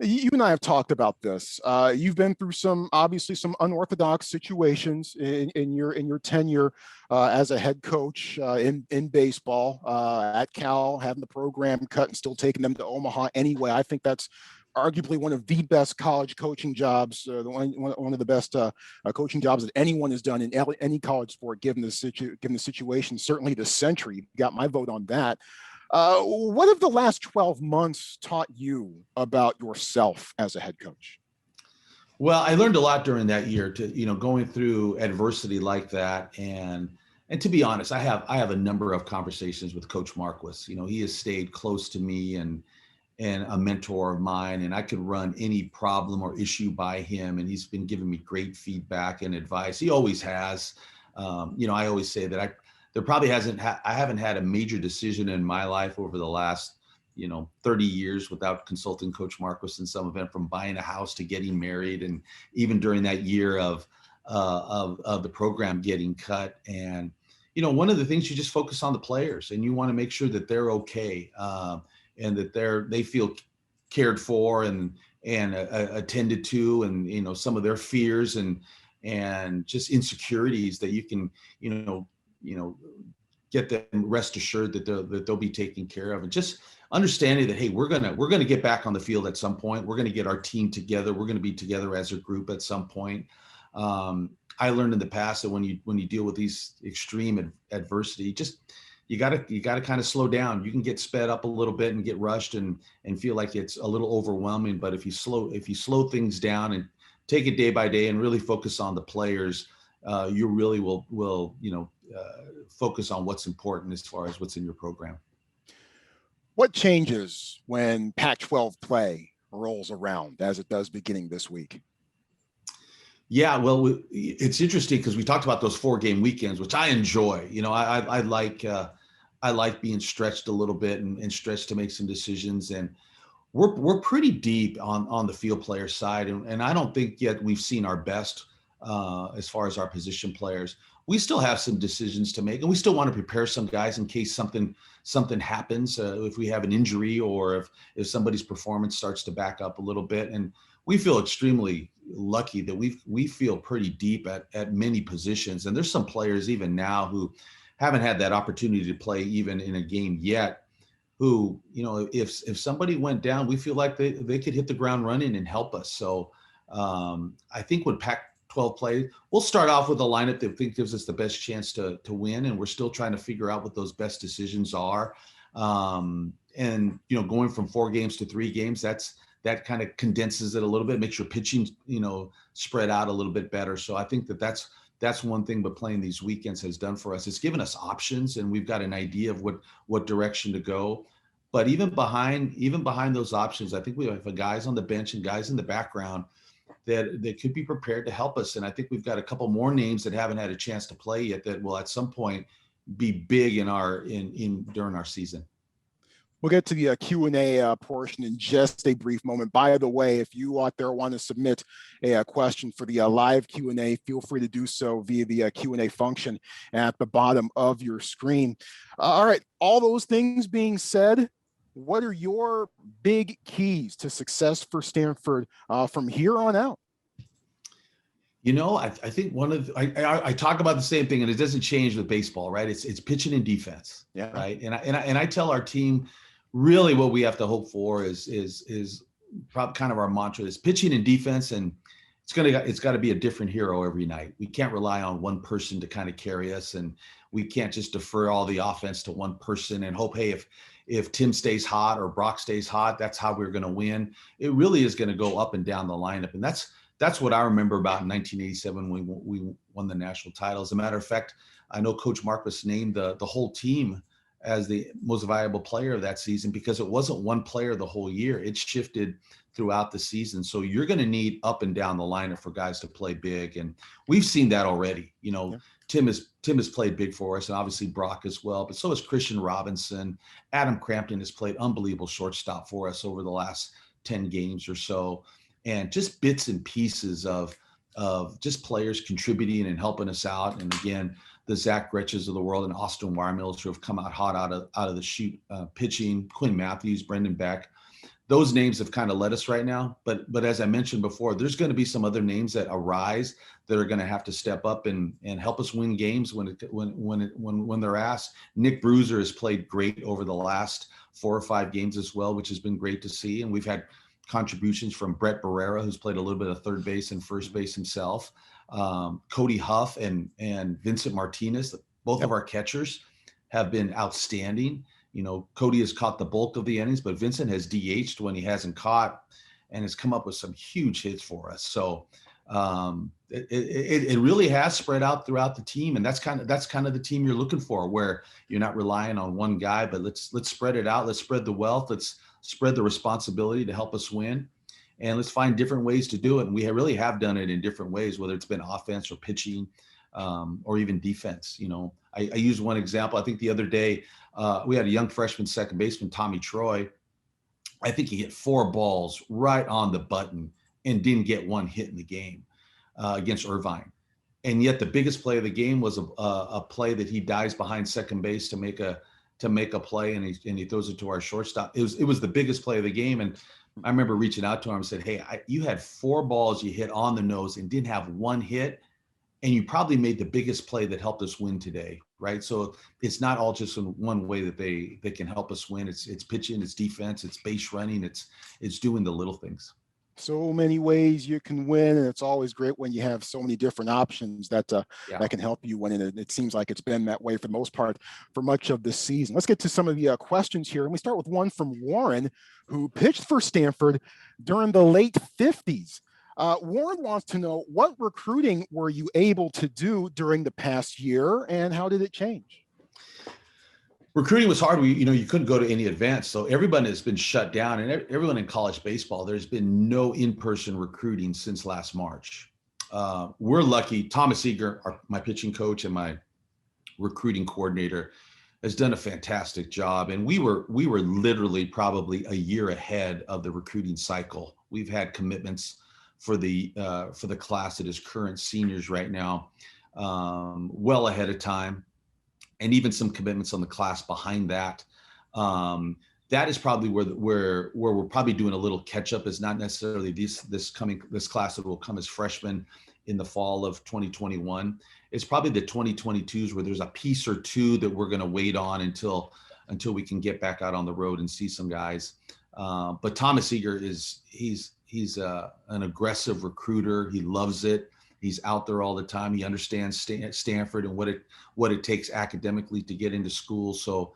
You and I have talked about this. You've been through obviously some unorthodox situations in your tenure as a head coach in baseball at Cal, having the program cut and still taking them to Omaha anyway. I think that's arguably one of the best college coaching jobs, one of the best coaching jobs that anyone has done in any college sport, given the situation. Certainly the century. Got my vote on that. What have the last 12 months taught you about yourself as a head coach? Well, I learned a lot during that year to, going through adversity like that. And to be honest, I have a number of conversations with Coach Marquis. He has stayed close to me and a mentor of mine, and I could run any problem or issue by him. And he's been giving me great feedback and advice. He always has. I always say that I haven't had a major decision in my life over the last 30 years without consulting Coach Marquis in some event, from buying a house to getting married, and even during that year of the program getting cut. And one of the things, you just focus on the players, and you want to make sure that they're okay, and that they feel cared for and attended to, and some of their fears and just insecurities, that you can get them rest assured that they'll be taken care of. And just understanding that, hey, we're gonna get back on the field at some point. We're gonna get our team together. We're gonna be together as a group at some point. I learned in the past that when you deal with these extreme adversity, you gotta kind of slow down. You can get sped up a little bit and get rushed and feel like it's a little overwhelming. But if you slow things down and take it day by day and really focus on the players, you really will focus on what's important as far as what's in your program. What changes when Pac-12 play rolls around, as it does beginning this week? Yeah, well, it's interesting because we talked about those 4-game weekends, which I enjoy. I like being stretched a little bit and stretched to make some decisions. And we're pretty deep on the field player side, and I don't think yet we've seen our best as far as our position players. We still have some decisions to make, and we still want to prepare some guys in case something happens, if we have an injury, or if somebody's performance starts to back up a little bit. And we feel extremely lucky that we feel pretty deep at many positions. And there's some players even now who haven't had that opportunity to play even in a game yet, who, if somebody went down, we feel like they could hit the ground running and help us. So I think when Pac-12 play, we'll start off with a lineup that I think gives us the best chance to win. And we're still trying to figure out what those best decisions are. And, going from 4 games to 3 games, that kind of condenses it a little bit, makes your pitching, spread out a little bit better. So I think that's one thing, but playing these weekends has done for us. It's given us options, and we've got an idea of what direction to go. But even behind those options, I think we have guys on the bench and guys in the background that could be prepared to help us. And I think we've got a couple more names that haven't had a chance to play yet that will at some point be big during our season. We'll get to the Q&A portion in just a brief moment. By the way, if you out there want to submit a question for the live Q&A, feel free to do so via the Q&A function at the bottom of your screen. All right, all those things being said, what are your big keys to success for Stanford from here on out? I think I talk about the same thing, and it doesn't change with baseball, right? It's pitching and defense, yeah, right? And I tell our team, really what we have to hope for is probably kind of our mantra is pitching and defense, and it's got to be a different hero every night. We can't rely on one person to kind of carry us, and we can't just defer all the offense to one person and hope, hey, if Tim stays hot or Brock stays hot, that's how we're going to win. It really is going to go up and down the lineup, and that's what I remember about in 1987 when we won the national title. As a matter of fact, I know Coach Marquis named the whole team as the most valuable player of that season, because it wasn't one player the whole year. It shifted throughout the season. So you're going to need up and down the lineup for guys to play big. And we've seen that already. Yeah. Tim has played big for us, and obviously Brock as well, but so has Christian Robinson. Adam Crampton has played unbelievable shortstop for us over the last 10 games or so. And just bits and pieces of just players contributing and helping us out. And again, the Zach Gretches of the world and Austin Wiremills, who have come out hot out of the chute pitching, Quinn Matthews, Brendan Beck. Those names have kind of led us right now. But as I mentioned before, there's going to be some other names that arise that are going to have to step up and help us win games when they're asked. Nick Bruiser has played great over the last 4 or 5 games as well, which has been great to see. And we've had contributions from Brett Barrera, who's played a little bit of third base and first base himself. Cody Huff and Vincent Martinez, both of our catchers, have been outstanding. Cody has caught the bulk of the innings, but Vincent has DH'd when he hasn't caught. and has come up with some huge hits for us. So it really has spread out throughout the team, and that's kind of the team you're looking for, where you're not relying on one guy, but let's spread it out. Let's spread the wealth. Let's spread the responsibility to help us win, and let's find different ways to do it. And we really have done it in different ways, whether it's been offense or pitching, or even defense. You know, I use one example. I think the other day we had a young freshman second baseman, Tommy Troy. I think he hit 4 balls right on the button and didn't get one hit in the game against Irvine. And yet the biggest play of the game was a play that he dives behind second base to make a play, and he throws it to our shortstop. It was the biggest play of the game. And I remember reaching out to him and said, "Hey, you had 4 balls you hit on the nose and didn't have one hit, and you probably made the biggest play that helped us win today." Right. So it's not all just in one way that they can help us win. It's pitching, it's defense, it's base running, it's doing the little things. So many ways you can win, and it's always great when you have so many different options that that can help you win. And it seems like it's been that way for the most part for much of this season. Let's get to some of the questions here, and we start with one from Warren, who pitched for Stanford during the late 50s. Warren wants to know, what recruiting were you able to do during the past year, and how did it change? Recruiting was hard. You couldn't go to any events, so everyone has been shut down, and everyone in college baseball, there's been no in-person recruiting since last March. We're lucky. Thomas Eager, my pitching coach and my recruiting coordinator, has done a fantastic job, and we were literally probably a year ahead of the recruiting cycle. We've had commitments for the class that is current seniors right now, well ahead of time, and even some commitments on the class behind that. That is probably where we're probably doing a little catch up. Is not necessarily this class that will come as freshmen in the fall of 2021. It's probably the 2022s where there's a piece or two that we're going to wait on until we can get back out on the road and see some guys. But Thomas Eager he's an aggressive recruiter. He loves it. He's out there all the time. He understands Stanford and what it takes academically to get into school. So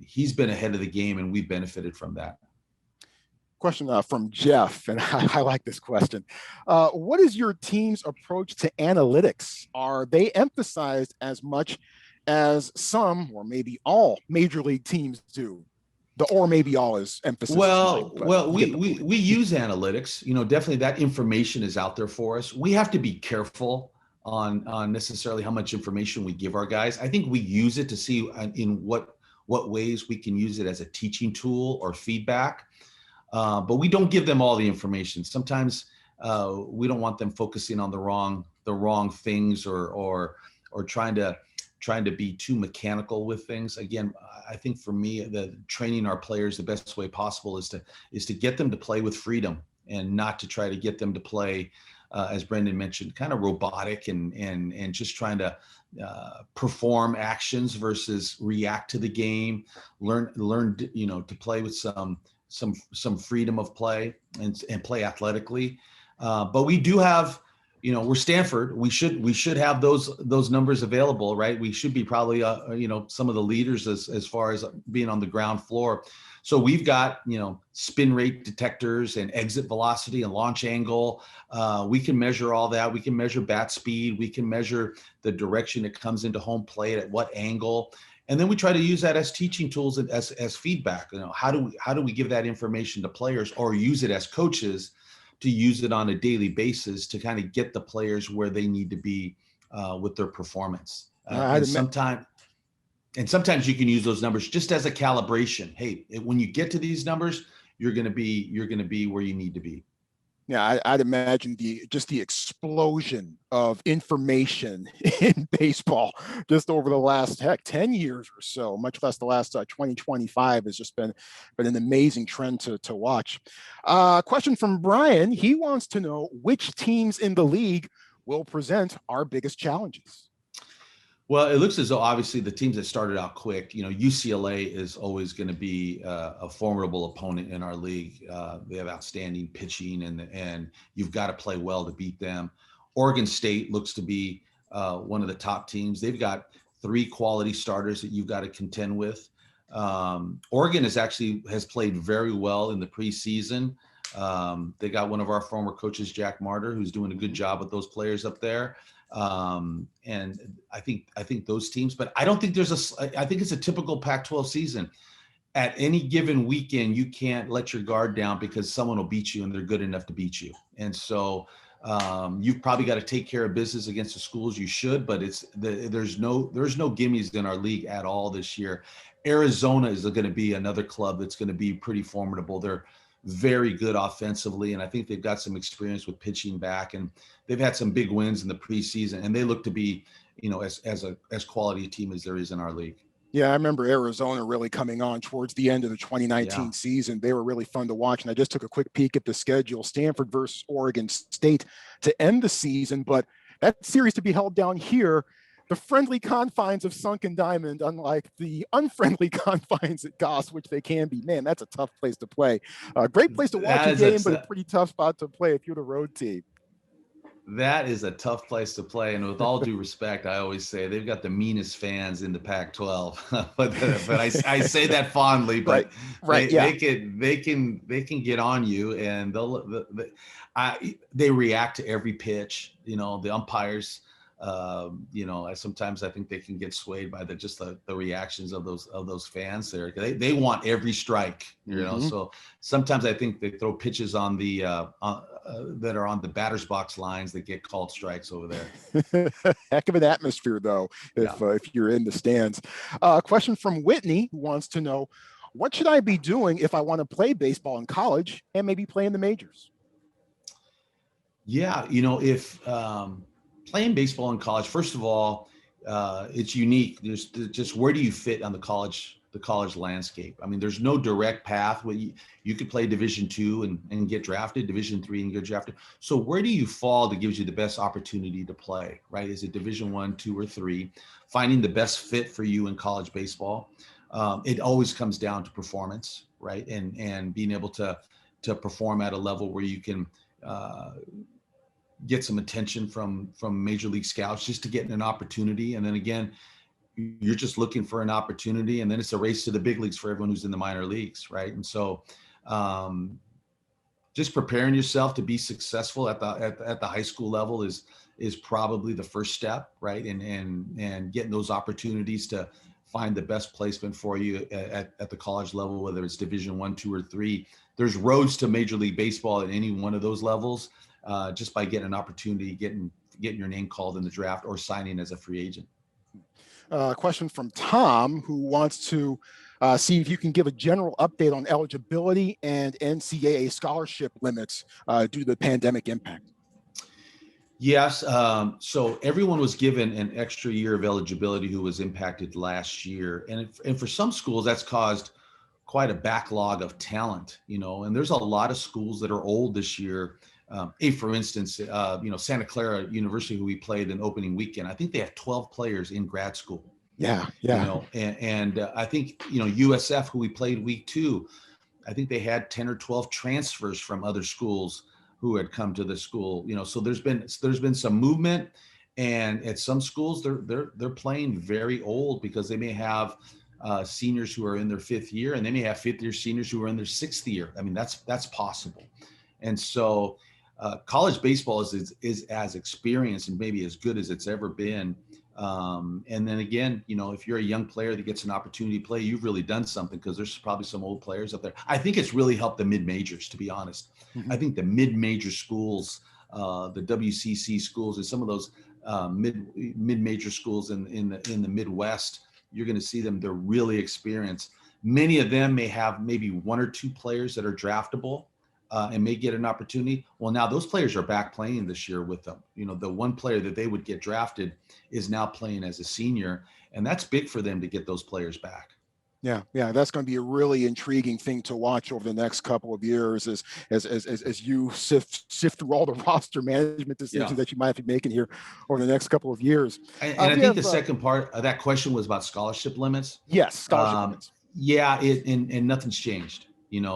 he's been ahead of the game, and we've benefited from that. Question from Jeff, and I like this question. What is your team's approach to analytics? Are they emphasized as much as some, or maybe all, major league teams do? The "or maybe all" is emphasis. Well, we use analytics. Definitely that information is out there for us. We have to be careful on necessarily how much information we give our guys. I think we use it to see in what ways we can use it as a teaching tool or feedback. But we don't give them all the information. Sometimes we don't want them focusing on the wrong things or trying to be too mechanical with things. Again, I think for me, the training our players the best way possible is to get them to play with freedom, and not to try to get them to play, as Brendan mentioned, kind of robotic and just trying to perform actions versus react to the game. Learn to play with some freedom of play and play athletically. But we do have, we're Stanford. We should have those numbers available, right? We should be probably, some of the leaders as far as being on the ground floor. So we've got, spin rate detectors and exit velocity and launch angle. We can measure all that. We can measure bat speed. We can measure the direction it comes into home plate, at what angle. And then we try to use that as teaching tools and as feedback. How do we give that information to players, or use it as coaches to use it on a daily basis to kind of get the players where they need to be with their performance. And sometimes you can use those numbers just as a calibration. Hey, when you get to these numbers, you're going to be where you need to be. Yeah, I'd imagine the explosion of information in baseball just over the last 10 years or so, much less the last 2025, has just been an amazing trend to watch. Question from Brian. He wants to know which teams in the league will present our biggest challenges. Well, it looks as though obviously the teams that started out quick, UCLA is always going to be a formidable opponent in our league. They have outstanding pitching, and you've got to play well to beat them. Oregon State looks to be one of the top teams. They've got 3 quality starters that you've got to contend with. Oregon has played very well in the preseason. They got one of our former coaches, Jack Martyr, who's doing a good job with those players up there. And I think those teams, but I don't think I think it's a typical Pac-12 season. At any given weekend, you can't let your guard down because someone will beat you and they're good enough to beat you. And so you've probably got to take care of business against the schools you should, but there's no gimmies in our league at all this year. Arizona is going to be another club that's going to be pretty formidable. They're very good offensively, and I think they've got some experience with pitching back, and they've had some big wins in the preseason, and they look to be, as quality a team as there is in our league. Yeah, I remember Arizona really coming on towards the end of the 2019 season. They were really fun to watch. And I just took a quick peek at the schedule. Stanford versus Oregon State to end the season. But that series to be held down here, the friendly confines of Sunken Diamond, unlike the unfriendly confines at Goss, which they can be. Man, that's a tough place to play. Great place to watch a game, but a pretty tough spot to play if you're the road team. That is a tough place to play, and with all due respect, I always say they've got the meanest fans in the Pac-12. but I say that fondly. But they can get on you, and they react to every pitch. The umpires. Sometimes I think they can get swayed by the reactions of those fans there. They want every strike. So sometimes I think they throw pitches on the that are on the batter's box lines that get called strikes over there. Heck of an atmosphere, though, if you're in the stands. Question from Whitney, who wants to know, what should I be doing if I want to play baseball in college and maybe play in the majors? Yeah, if playing baseball in college, first of all, it's unique. There's just, where do you fit on the college landscape? I mean, there's no direct path. You could play Division II and get drafted, Division III and get drafted. So where do you fall that gives you the best opportunity to play, right? Is it Division I, II, or III? Finding the best fit for you in college baseball. It always comes down to performance, right? And being able to perform at a level where you can get some attention from major league scouts just to get an opportunity. And then again, you're just looking for an opportunity, and then it's a race to the big leagues for everyone who's in the minor leagues, right? And so just preparing yourself to be successful at the high school level is probably the first step, right? And getting those opportunities to find the best placement for you at the college level, whether it's Division I, II, or III. There's roads to Major League Baseball at any one of those levels. Just by getting an opportunity, getting your name called in the draft or signing as a free agent. Question from Tom, who wants to see if you can give a general update on eligibility and NCAA scholarship limits due to the pandemic impact. Yes. So everyone was given an extra year of eligibility who was impacted last year. And for some schools, that's caused quite a backlog of talent, and there's a lot of schools that are old this year. For instance, Santa Clara University, who we played in opening weekend, I think they have 12 players in grad school. Yeah. And I think, USF, who we played week 2, I think they had 10 or 12 transfers from other schools who had come to the school. So there's been some movement, and at some schools they're playing very old because they may have seniors who are in their 5th year, and they may have 5th year seniors who are in their 6th year. I mean, that's possible. And so college baseball is as experienced and maybe as good as it's ever been. And then again, if you're a young player that gets an opportunity to play, you've really done something, because there's probably some old players up there. I think it's really helped the mid-majors, to be honest. Mm-hmm. I think the mid-major schools, the WCC schools, and some of those mid-major schools in the Midwest, you're going to see them. They're really experienced. Many of them may have maybe 1 or 2 players that are draftable. And may get an opportunity. Well, now those players are back playing this year with them. The one player that they would get drafted is now playing as a senior, and that's big for them to get those players back. Yeah, that's going to be a really intriguing thing to watch over the next couple of years as you sift through all the roster management decisions that you might be making here over the next couple of years. And I think the second part of that question was about scholarship limits. Yes, scholarship limits. Yeah, and nothing's changed.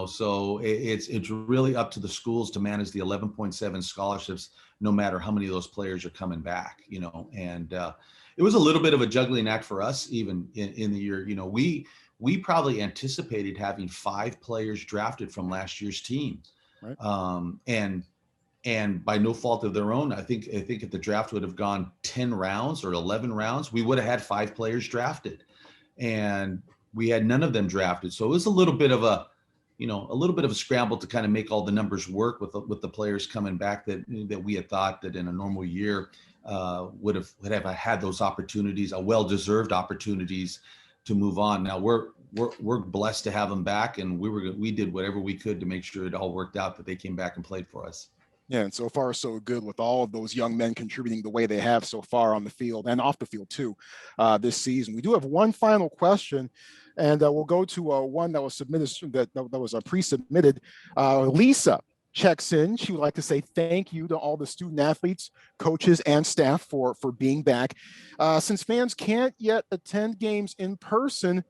So it's really up to the schools to manage the 11.7 scholarships, no matter how many of those players are coming back, and it was a little bit of a juggling act for us, even in the year. We probably anticipated having 5 players drafted from last year's team. Right. And by no fault of their own, I think if the draft would have gone 10 rounds or 11 rounds, we would have had 5 players drafted, and we had none of them drafted. So it was a little bit of a scramble to kind of make all the numbers work with the players coming back that we had thought that in a normal year would have had those opportunities, well-deserved opportunities to move on. Now we're blessed to have them back, and we did whatever we could to make sure it all worked out, that they came back and played for us. Yeah, and so far so good with all of those young men contributing the way they have so far on the field and off the field too this season. We do have one final question, and we'll go to one that was submitted that was pre-submitted. Lisa checks in. She would like to say thank you to all the student athletes, coaches, and staff for being back. Since fans can't yet attend games in person,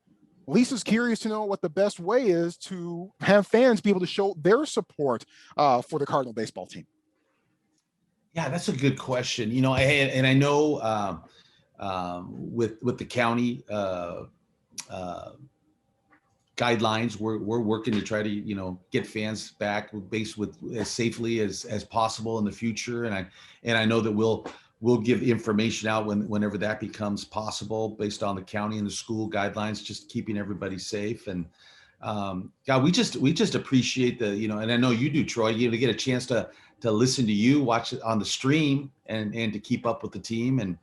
Lisa's curious to know what the best way is to have fans be able to show their support for the Cardinal baseball team. Yeah, that's a good question. I know with the county guidelines, we're working to try to get fans back based with as safely as possible in the future, and I know that we'll give information out whenever that becomes possible based on the county and the school guidelines, just keeping everybody safe. And we just appreciate and I know you do, Troy, to get a chance to listen to you, watch it on the stream, and to keep up with the team. And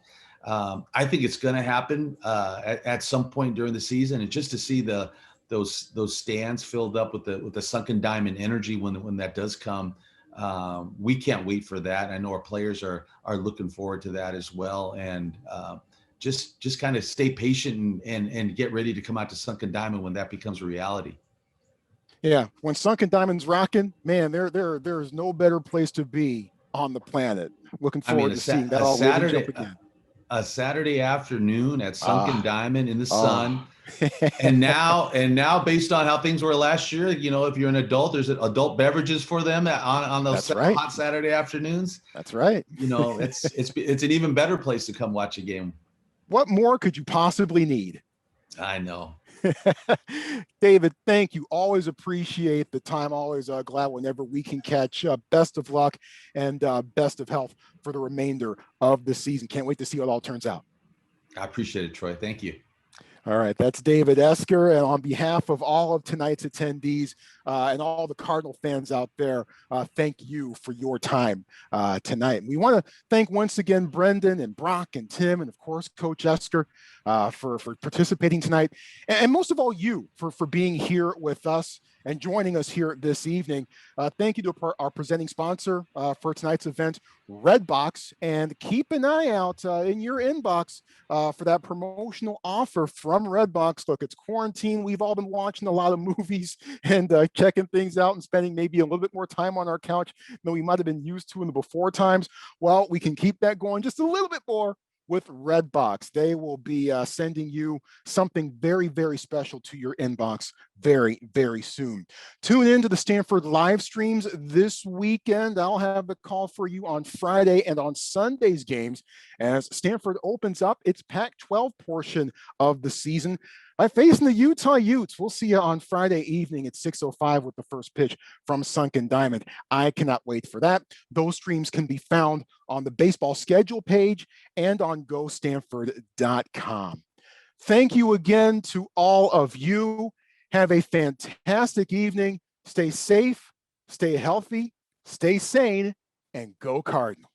I think it's going to happen at some point during the season, and just to see those stands filled up with the Sunken Diamond energy when that does come. We can't wait for that. I know our players are looking forward to that as well. And just kind of stay patient and get ready to come out to Sunken Diamond when that becomes a reality. Yeah, when Sunken Diamond's rocking, man, there's no better place to be on the planet. Looking forward to seeing that all Saturday jump again. A Saturday afternoon at Sunken Diamond in the sun. and now based on how things were last year, if you're an adult, there's adult beverages for them on those hot Saturday afternoons. That's right. It's an even better place to come watch a game. What more could you possibly need? I know. David, thank you. Always appreciate the time. Always glad whenever we can catch up. Best of luck and best of health for the remainder of the season. Can't wait to see how it all turns out. I appreciate it, Troy. Thank you. All right, that's David Esker, and on behalf of all of tonight's attendees and all the Cardinal fans out there, thank you for your time tonight. We want to thank once again Brendan and Brock and Tim and of course Coach Esker for participating tonight, and most of all you for being here with us and joining us here this evening. Thank you to our presenting sponsor for tonight's event, Redbox, and keep an eye out in your inbox for that promotional offer from Redbox. Look, it's quarantine. We've all been watching a lot of movies and checking things out and spending maybe a little bit more time on our couch than we might have been used to in the before times. Well, we can keep that going just a little bit more with Redbox. They will be sending you something very, very special to your inbox very, very soon. Tune in to the Stanford live streams this weekend. I'll have the call for you on Friday and on Sunday's games as Stanford opens up its Pac-12 portion of the season by facing the Utah Utes. We'll see you on Friday evening at 6:05 with the first pitch from Sunken Diamond. I cannot wait for that. Those streams can be found on the baseball schedule page and on gostanford.com. Thank you again to all of you. Have a fantastic evening. Stay safe, stay healthy, stay sane, and go Cardinals.